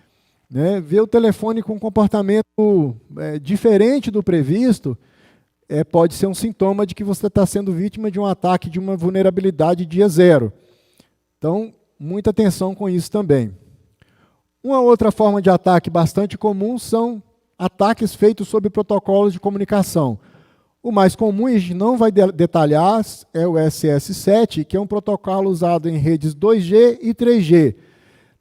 né, vê o telefone com comportamento diferente do previsto, pode ser um sintoma de que você está sendo vítima de um ataque de uma vulnerabilidade dia zero. Então, muita atenção com isso também. Uma outra forma de ataque bastante comum são ataques feitos sobre protocolos de comunicação. O mais comum, a gente não vai detalhar, é o SS7, que é um protocolo usado em redes 2G e 3G.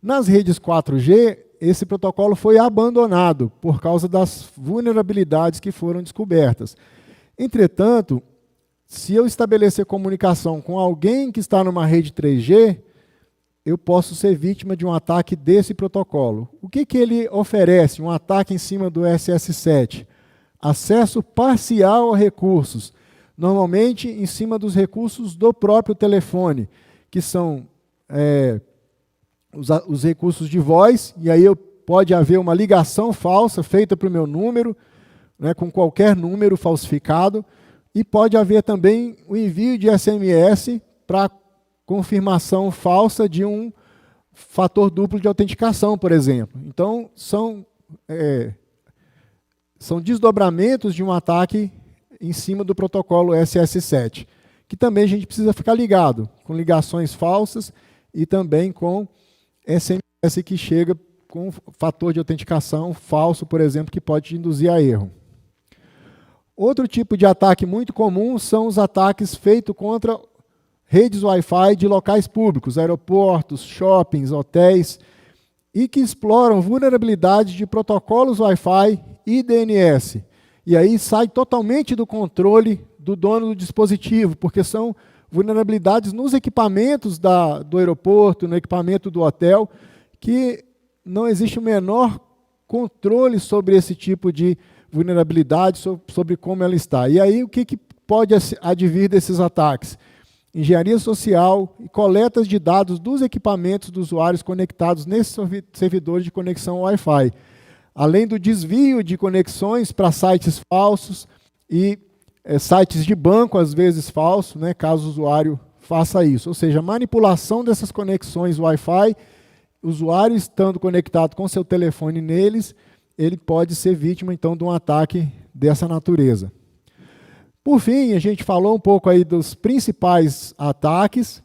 Nas redes 4G, esse protocolo foi abandonado por causa das vulnerabilidades que foram descobertas. Entretanto, se eu estabelecer comunicação com alguém que está numa rede 3G, eu posso ser vítima de um ataque desse protocolo. O que ele oferece? Um ataque em cima do SS7. Acesso parcial a recursos, normalmente em cima dos recursos do próprio telefone, que são os recursos de voz, e aí pode haver uma ligação falsa feita para o meu número, né, com qualquer número falsificado, e pode haver também o envio de SMS para confirmação falsa de um fator duplo de autenticação, por exemplo. Então, são desdobramentos de um ataque em cima do protocolo SS7, que também a gente precisa ficar ligado, com ligações falsas e também com SMS que chega com fator de autenticação falso, por exemplo, que pode induzir a erro. Outro tipo de ataque muito comum são os ataques feitos contra redes Wi-Fi de locais públicos, aeroportos, shoppings, hotéis, e que exploram vulnerabilidades de protocolos Wi-Fi e DNS. E aí sai totalmente do controle do dono do dispositivo, porque são vulnerabilidades nos equipamentos do aeroporto, no equipamento do hotel, que não existe o menor controle sobre esse tipo de vulnerabilidade, sobre como ela está. E aí o que pode advir desses ataques? Engenharia social e coletas de dados dos equipamentos dos usuários conectados nesses servidores de conexão Wi-Fi, além do desvio de conexões para sites falsos e sites de banco, às vezes falsos, né, caso o usuário faça isso. Ou seja, manipulação dessas conexões Wi-Fi, o usuário estando conectado com seu telefone neles, ele pode ser vítima, então, de um ataque dessa natureza. Por fim, a gente falou um pouco aí dos principais ataques,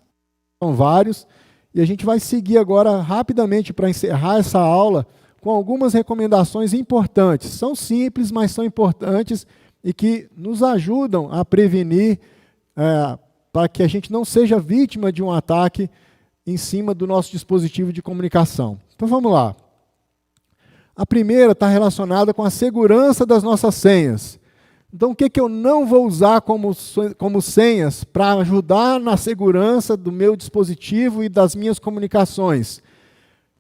são vários, e a gente vai seguir agora rapidamente para encerrar essa aula com algumas recomendações importantes. São simples, mas são importantes e que nos ajudam a prevenir para que a gente não seja vítima de um ataque em cima do nosso dispositivo de comunicação. Então vamos lá. A primeira está relacionada com a segurança das nossas senhas. Então, o que eu não vou usar como senhas para ajudar na segurança do meu dispositivo e das minhas comunicações?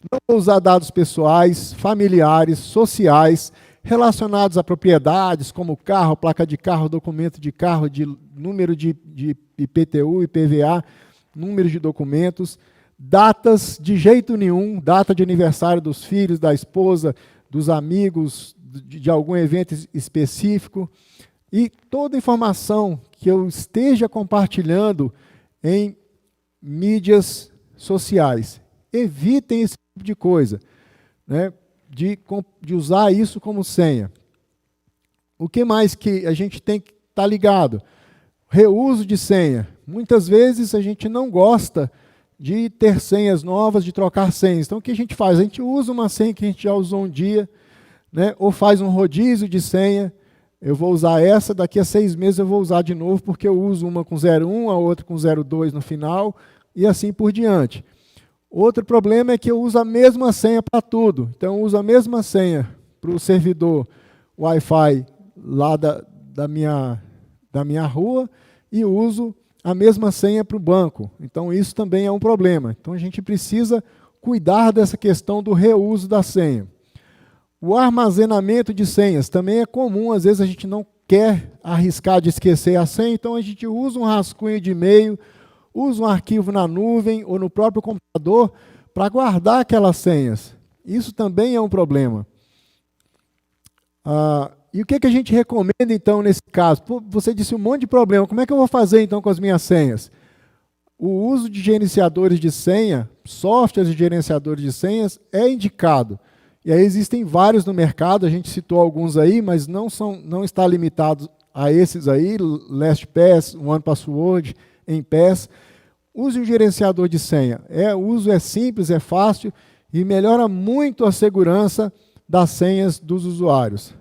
Não vou usar dados pessoais, familiares, sociais, relacionados a propriedades, como carro, placa de carro, documento de carro, de número de IPTU, IPVA, número de documentos, datas de jeito nenhum, data de aniversário dos filhos, da esposa, dos amigos, de algum evento específico, e toda informação que eu esteja compartilhando em mídias sociais. Evitem esse tipo de coisa, né, de usar isso como senha. O que mais que a gente tem que estar ligado? Reuso de senha. Muitas vezes a gente não gosta de ter senhas novas, de trocar senhas. Então, o que a gente faz? A gente usa uma senha que a gente já usou um dia, né, ou faz um rodízio de senha. Eu vou usar essa, daqui a 6 meses eu vou usar de novo, porque eu uso uma com 01, a outra com 02 no final, e assim por diante. Outro problema é que eu uso a mesma senha para tudo. Então, eu uso a mesma senha para o servidor Wi-Fi lá da minha rua e uso a mesma senha para o banco. Então, isso também é um problema. Então, a gente precisa cuidar dessa questão do reuso da senha. O armazenamento de senhas também é comum, às vezes a gente não quer arriscar de esquecer a senha, então a gente usa um rascunho de e-mail, usa um arquivo na nuvem ou no próprio computador para guardar aquelas senhas. Isso também é um problema. E o que a gente recomenda, então, nesse caso? Pô, você disse um monte de problema, como é que eu vou fazer, então, com as minhas senhas? O uso de gerenciadores de senha, softwares de gerenciadores de senhas, é indicado. E aí existem vários no mercado, a gente citou alguns aí, mas não está limitado a esses aí, LastPass, OnePassword, Enpass. Use um gerenciador de senha. O uso é simples, é fácil e melhora muito a segurança das senhas dos usuários.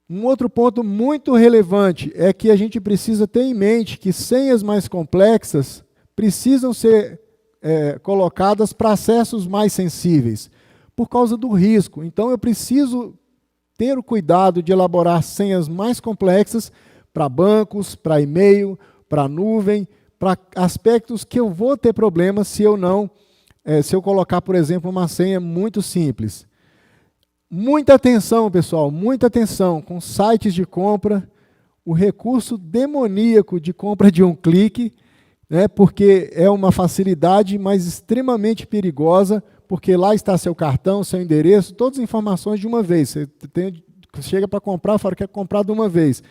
Um outro ponto muito relevante é que a gente precisa ter em mente que senhas mais complexas precisam ser colocadas para acessos mais sensíveis, por causa do risco. Então, eu preciso ter o cuidado de elaborar senhas mais complexas para bancos, para e-mail, para nuvem, para aspectos que eu vou ter problemas se eu colocar, por exemplo, uma senha muito simples. Muita atenção, pessoal, muita atenção com sites de compra, o recurso demoníaco de compra de um clique, né, porque é uma facilidade, mas extremamente perigosa, porque lá está seu cartão, seu endereço, todas as informações de uma vez. Você chega para comprar, fala que quer comprar de uma vez.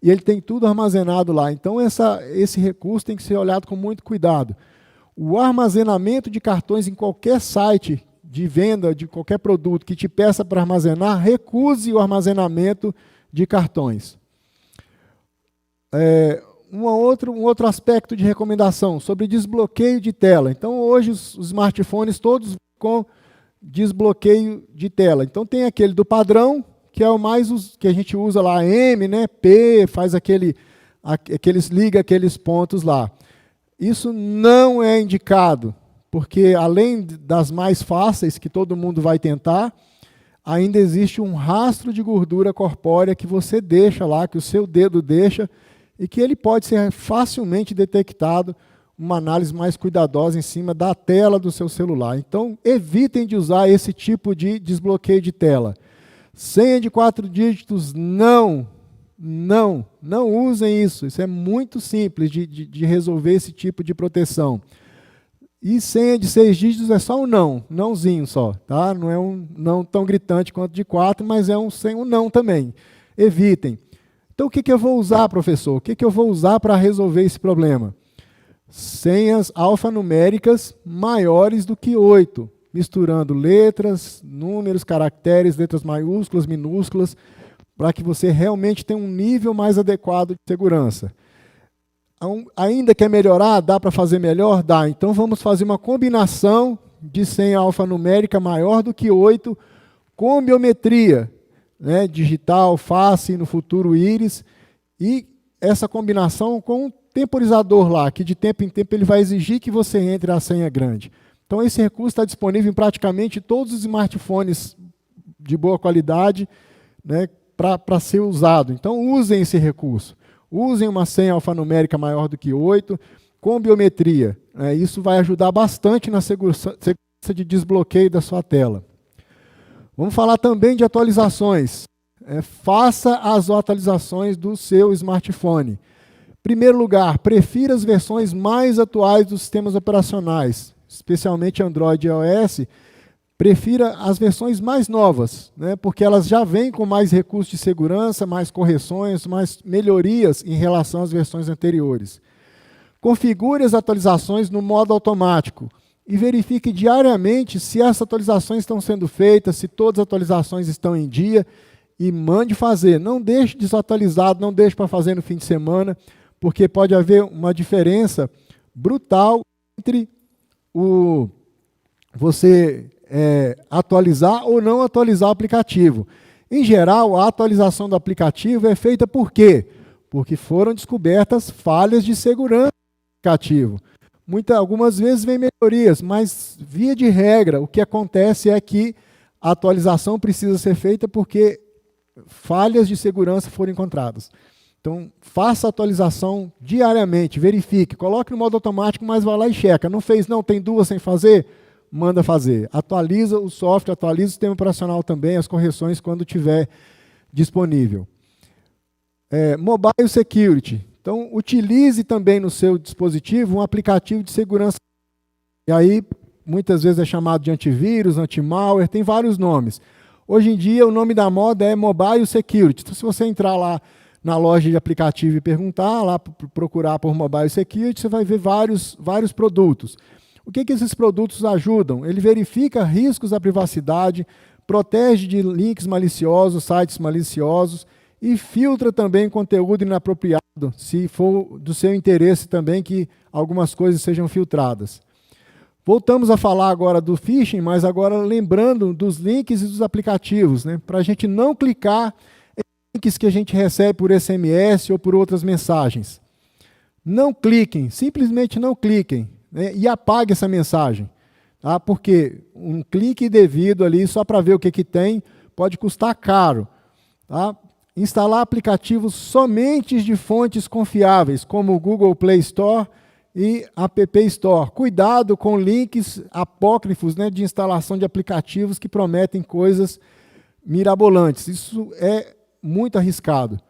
E ele tem tudo armazenado lá. Então, esse recurso tem que ser olhado com muito cuidado. O armazenamento de cartões em qualquer site de venda de qualquer produto que te peça para armazenar, recuse o armazenamento de cartões. Um outro aspecto de recomendação sobre desbloqueio de tela. Então, hoje os smartphones todos com desbloqueio de tela. Então, tem aquele do padrão, que é o mais que a gente usa lá, M, né, P, faz liga aqueles pontos lá. Isso não é indicado, porque além das mais fáceis, que todo mundo vai tentar, ainda existe um rastro de gordura corpórea que você deixa lá, que o seu dedo deixa, e que ele pode ser facilmente detectado, uma análise mais cuidadosa em cima da tela do seu celular. Então, evitem de usar esse tipo de desbloqueio de tela. Senha de 4 dígitos, não usem isso. Isso é muito simples de resolver esse tipo de proteção. E senha de 6 dígitos é só um nãozinho só. Tá? Não é um não tão gritante quanto de 4, mas é um não também. Evitem. Então, o que eu vou usar, professor? O que eu vou usar para resolver esse problema? Senhas alfanuméricas maiores do que 8, misturando letras, números, caracteres, letras maiúsculas, minúsculas, para que você realmente tenha um nível mais adequado de segurança. Ainda quer melhorar? Dá para fazer melhor? Dá. Então, vamos fazer uma combinação de senha alfanumérica maior do que 8 com biometria, né, digital, face, no futuro íris, e essa combinação com um temporizador lá, que de tempo em tempo ele vai exigir que você entre a senha grande. Então, esse recurso está disponível em praticamente todos os smartphones de boa qualidade, né, para ser usado. Então, usem esse recurso. Usem uma senha alfanumérica maior do que 8, com biometria. Isso vai ajudar bastante na segurança de desbloqueio da sua tela. Vamos falar também de atualizações. Faça as atualizações do seu smartphone. Em primeiro lugar, prefira as versões mais atuais dos sistemas operacionais, especialmente Android e iOS. Prefira as versões mais novas, né, porque elas já vêm com mais recursos de segurança, mais correções, mais melhorias em relação às versões anteriores. Configure as atualizações no modo automático e verifique diariamente se essas atualizações estão sendo feitas, se todas as atualizações estão em dia, e mande fazer. Não deixe desatualizado, não deixe para fazer no fim de semana, porque pode haver uma diferença brutal entre você atualizar ou não atualizar o aplicativo. Em geral, a atualização do aplicativo é feita por quê? Porque foram descobertas falhas de segurança do aplicativo. Algumas vezes vem melhorias, mas, via de regra, o que acontece é que a atualização precisa ser feita porque falhas de segurança foram encontradas. Então, faça a atualização diariamente, verifique, coloque no modo automático, mas vá lá e checa. Não fez, não, tem duas sem fazer? manda fazer. Atualiza o software, atualiza o sistema operacional também, as correções quando tiver disponível. Mobile Security. Então, utilize também no seu dispositivo um aplicativo de segurança. E aí, muitas vezes é chamado de antivírus, anti-malware, tem vários nomes. Hoje em dia, o nome da moda é Mobile Security. Então, se você entrar lá na loja de aplicativo e perguntar, lá procurar por Mobile Security, você vai ver vários produtos. O que esses produtos ajudam? Ele verifica riscos à privacidade, protege de links maliciosos, sites maliciosos, e filtra também conteúdo inapropriado, se for do seu interesse também que algumas coisas sejam filtradas. Voltamos a falar agora do phishing, mas agora lembrando dos links e dos aplicativos, né? Para a gente não clicar em links que a gente recebe por SMS ou por outras mensagens. Não cliquem, simplesmente não cliquem, né? E apague essa mensagem. Tá? Porque um clique indevido ali só para ver o que tem pode custar caro. Tá? Instalar aplicativos somente de fontes confiáveis, como o Google Play Store e App Store. Cuidado com links apócrifos, né, de instalação de aplicativos que prometem coisas mirabolantes. Isso é muito arriscado.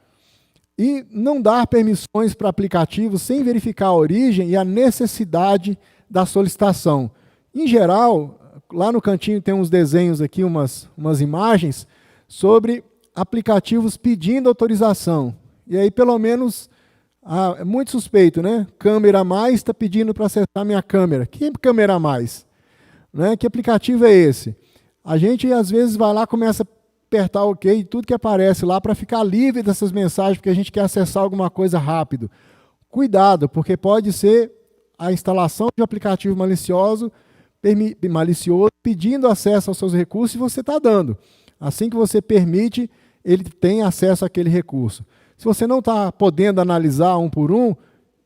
E não dar permissões para aplicativos sem verificar a origem e a necessidade da solicitação. Em geral, lá no cantinho tem uns desenhos aqui, umas imagens sobre aplicativos pedindo autorização. E aí, pelo menos, é muito suspeito, né? Câmera Mais está pedindo para acessar minha câmera. Que câmera mais? Né? Que aplicativo é esse? A gente, às vezes, vai lá e começa a apertar OK, tudo que aparece lá para ficar livre dessas mensagens, porque a gente quer acessar alguma coisa rápido. Cuidado, porque pode ser a instalação de um aplicativo malicioso pedindo acesso aos seus recursos e você está dando. Assim que você permite, ele tem acesso àquele recurso. Se você não está podendo analisar um por um,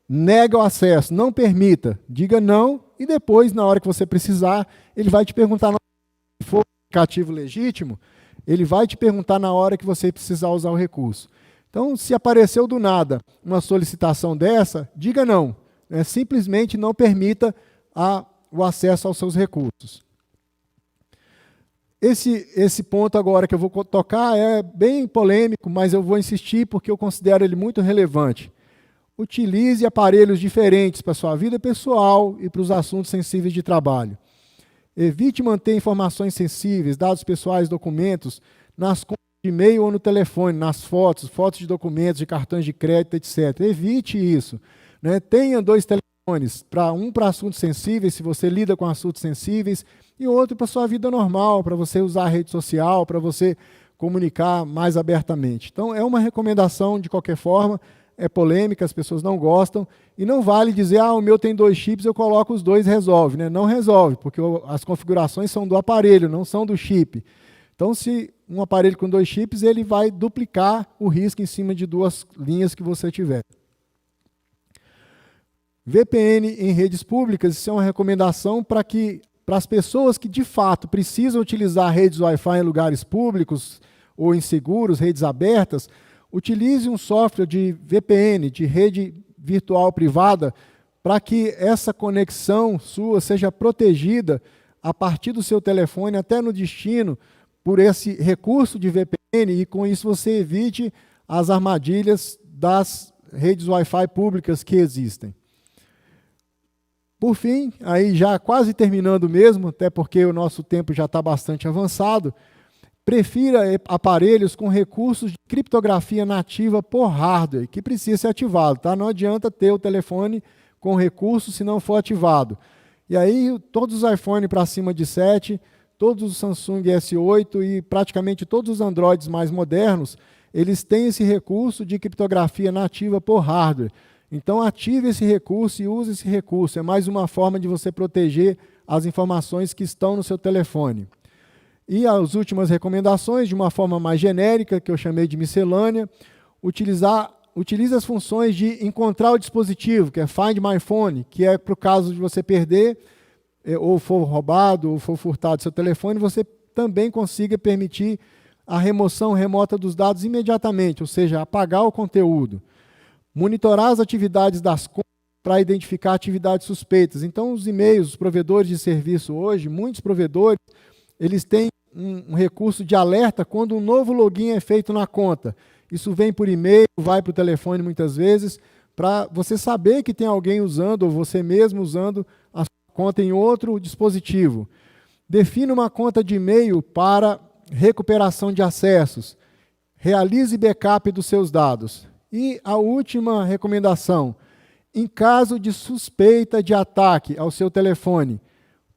nega o acesso, não permita, diga não, e depois, na hora que você precisar, ele vai te perguntar, se for um aplicativo legítimo, ele vai te perguntar na hora que você precisar usar o recurso. Então, se apareceu do nada uma solicitação dessa, diga não. Né? Simplesmente não permita o acesso aos seus recursos. Esse ponto agora que eu vou tocar é bem polêmico, mas eu vou insistir porque eu considero ele muito relevante. Utilize aparelhos diferentes para a sua vida pessoal e para os assuntos sensíveis de trabalho. Evite manter informações sensíveis, dados pessoais, documentos, nas contas de e-mail ou no telefone, nas fotos de documentos, de cartões de crédito, etc. Evite isso. Né? Tenha 2 telefones, um para assuntos sensíveis, se você lida com assuntos sensíveis, e outro para a sua vida normal, para você usar a rede social, para você comunicar mais abertamente. Então, é uma recomendação de qualquer forma, é polêmica, as pessoas não gostam, e não vale dizer, o meu tem 2 chips, eu coloco os 2 e resolve. Né? Não resolve, porque as configurações são do aparelho, não são do chip. Então, se um aparelho com 2 chips, ele vai duplicar o risco em cima de 2 linhas que você tiver. VPN em redes públicas, isso é uma recomendação para as pessoas que, de fato, precisam utilizar redes Wi-Fi em lugares públicos ou inseguros, redes abertas, utilize um software de VPN, de rede virtual privada, para que essa conexão sua seja protegida a partir do seu telefone até no destino por esse recurso de VPN e, com isso, você evite as armadilhas das redes Wi-Fi públicas que existem. Por fim, aí já quase terminando mesmo, até porque o nosso tempo já está bastante avançado, prefira aparelhos com recursos de criptografia nativa por hardware, que precisa ser ativado. Tá? Não adianta ter o telefone com recurso se não for ativado. E aí, todos os iPhone para cima de 7, todos os Samsung S8 e praticamente todos os Androids mais modernos, eles têm esse recurso de criptografia nativa por hardware. Então, ative esse recurso e use esse recurso. É mais uma forma de você proteger as informações que estão no seu telefone. E as últimas recomendações, de uma forma mais genérica, que eu chamei de miscelânea, utilize as funções de encontrar o dispositivo, que é Find My Phone, que é para o caso de você perder, ou for roubado, ou for furtado seu telefone, você também consiga permitir a remoção remota dos dados imediatamente, ou seja, apagar o conteúdo. Monitorar as atividades das contas para identificar atividades suspeitas. Então, os e-mails, os provedores de serviço hoje, muitos provedores, eles têm um recurso de alerta quando um novo login é feito na conta. Isso vem por e-mail, vai para o telefone muitas vezes, para você saber que tem alguém usando, ou você mesmo usando a sua conta em outro dispositivo. Defina uma conta de e-mail para recuperação de acessos. Realize backup dos seus dados. E a última recomendação, em caso de suspeita de ataque ao seu telefone,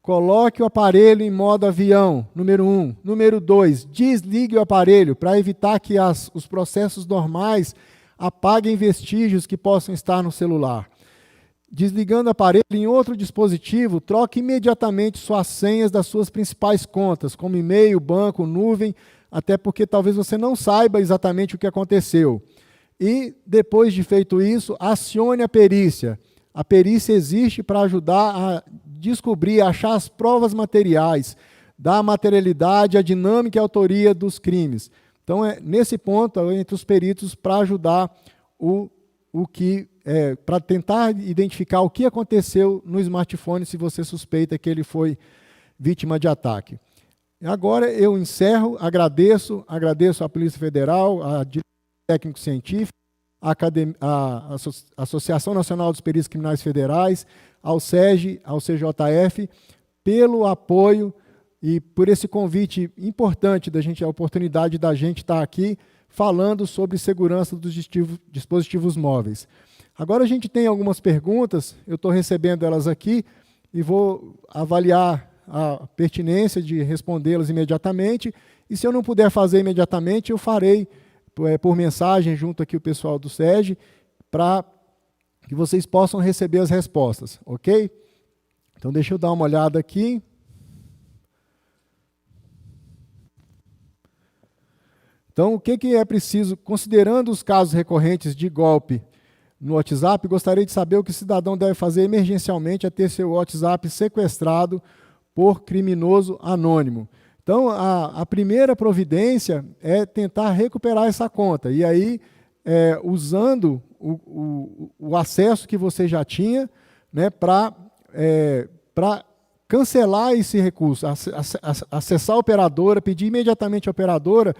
coloque o aparelho em modo avião, número 1. Número 2, desligue o aparelho para evitar que os processos normais apaguem vestígios que possam estar no celular. Desligando o aparelho em outro dispositivo, troque imediatamente suas senhas das suas principais contas, como e-mail, banco, nuvem, até porque talvez você não saiba exatamente o que aconteceu. E, depois de feito isso, acione a perícia. A perícia existe para ajudar a descobrir, achar as provas materiais da materialidade, a dinâmica e a autoria dos crimes. Então, nesse ponto, entre os peritos, para ajudar para tentar identificar o que aconteceu no smartphone se você suspeita que ele foi vítima de ataque. Agora eu encerro, agradeço à Polícia Federal, à Direção Técnico-Científica, à Associação Nacional dos Peritos Criminais Federais, ao SEGE, ao CJF, pelo apoio e por esse convite importante a oportunidade da gente estar aqui falando sobre segurança dos dispositivos móveis. Agora a gente tem algumas perguntas, eu estou recebendo elas aqui e vou avaliar a pertinência de respondê-las imediatamente, e se eu não puder fazer imediatamente, eu farei por mensagem junto aqui o pessoal do SEGE, para que vocês possam receber as respostas, ok? Então deixa eu dar uma olhada aqui. Então, o que é preciso, considerando os casos recorrentes de golpe no WhatsApp, gostaria de saber o que o cidadão deve fazer emergencialmente a ter seu WhatsApp sequestrado por criminoso anônimo. Então, a primeira providência é tentar recuperar essa conta. E aí, usando o acesso que você já tinha, né, para cancelar esse recurso, acessar a operadora, pedir imediatamente à operadora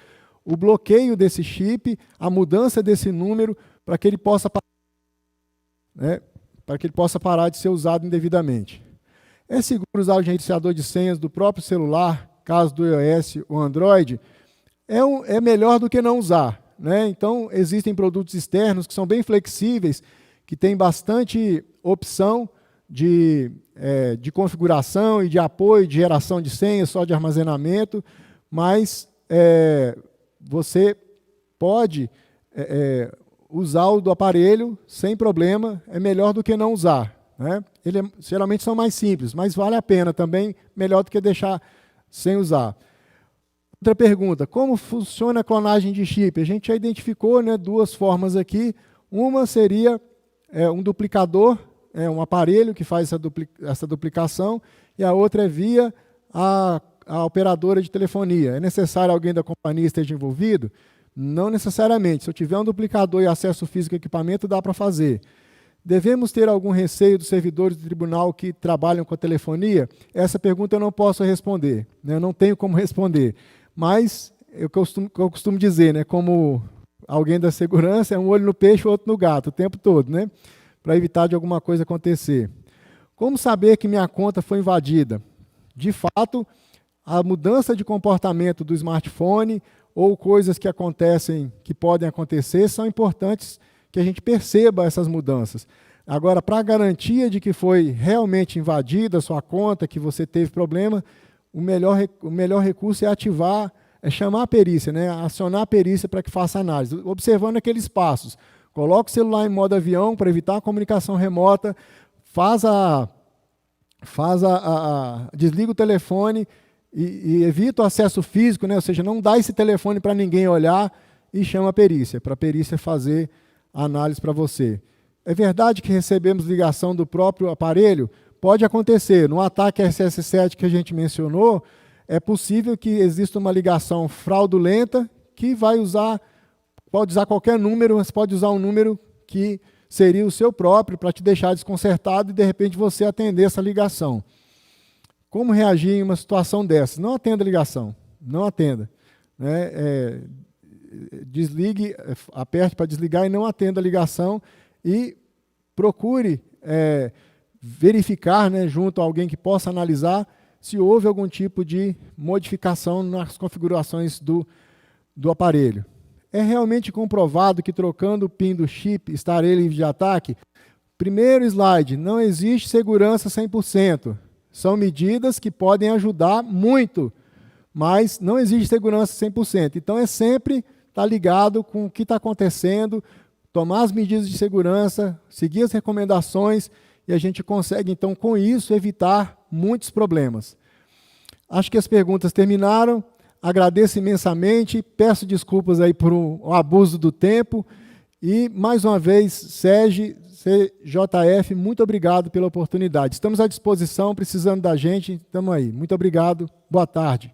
o bloqueio desse chip, a mudança desse número, para que ele possa parar de ser usado indevidamente. É seguro usar o gerenciador de senhas do próprio celular, caso do iOS ou Android? É melhor do que não usar, né? Então, existem produtos externos que são bem flexíveis, que têm bastante opção de configuração e de apoio, de geração de senhas, só de armazenamento, mas você pode usar o do aparelho sem problema, é melhor do que não usar, né? Geralmente são mais simples, mas vale a pena também, melhor do que deixar sem usar. Outra pergunta, como funciona a clonagem de chip? A gente já identificou, né, duas formas aqui. Uma seria um duplicador, um aparelho que faz essa duplicação, e a outra é via a operadora de telefonia. É necessário alguém da companhia esteja envolvido? Não necessariamente. Se eu tiver um duplicador e acesso físico ao equipamento, dá para fazer. Devemos ter algum receio dos servidores do tribunal que trabalham com a telefonia? Essa pergunta eu não posso responder, né? Eu não tenho como responder. Mas, eu costumo dizer, né, como alguém da segurança, é um olho no peixe e outro no gato, o tempo todo, né? Para evitar de alguma coisa acontecer. Como saber que minha conta foi invadida? De fato, a mudança de comportamento do smartphone ou coisas que acontecem, que podem acontecer, são importantes que a gente perceba essas mudanças. Agora, para a garantia de que foi realmente invadida a sua conta, que você teve problema, o melhor recurso é chamar a perícia, né? Acionar a perícia para que faça análise, observando aqueles passos. Coloca o celular em modo avião para evitar a comunicação remota, desliga o telefone e evita o acesso físico, né? Ou seja, não dá esse telefone para ninguém olhar e chama a perícia, para a perícia fazer a análise para você. É verdade que recebemos ligação do próprio aparelho? Pode acontecer. No ataque SS7 que a gente mencionou, é possível que exista uma ligação fraudulenta que pode usar qualquer número, mas pode usar um número que seria o seu próprio para te deixar desconcertado e, de repente, você atender essa ligação. Como reagir em uma situação dessa? Não atenda a ligação, não atenda. Né? Desligue, aperte para desligar e não atenda a ligação e procure verificar, né, junto a alguém que possa analisar se houve algum tipo de modificação nas configurações do aparelho. É realmente comprovado que trocando o PIN do chip estará livre de ataque? Primeiro slide, não existe segurança 100%. São medidas que podem ajudar muito, mas não existe segurança 100%. Então, é sempre estar ligado com o que está acontecendo, tomar as medidas de segurança, seguir as recomendações, e a gente consegue, então, com isso, evitar muitos problemas. Acho que as perguntas terminaram. Agradeço imensamente, peço desculpas aí por o abuso do tempo, e, mais uma vez, Sérgio, CJF, muito obrigado pela oportunidade. Estamos à disposição, precisando da gente, estamos aí. Muito obrigado, boa tarde.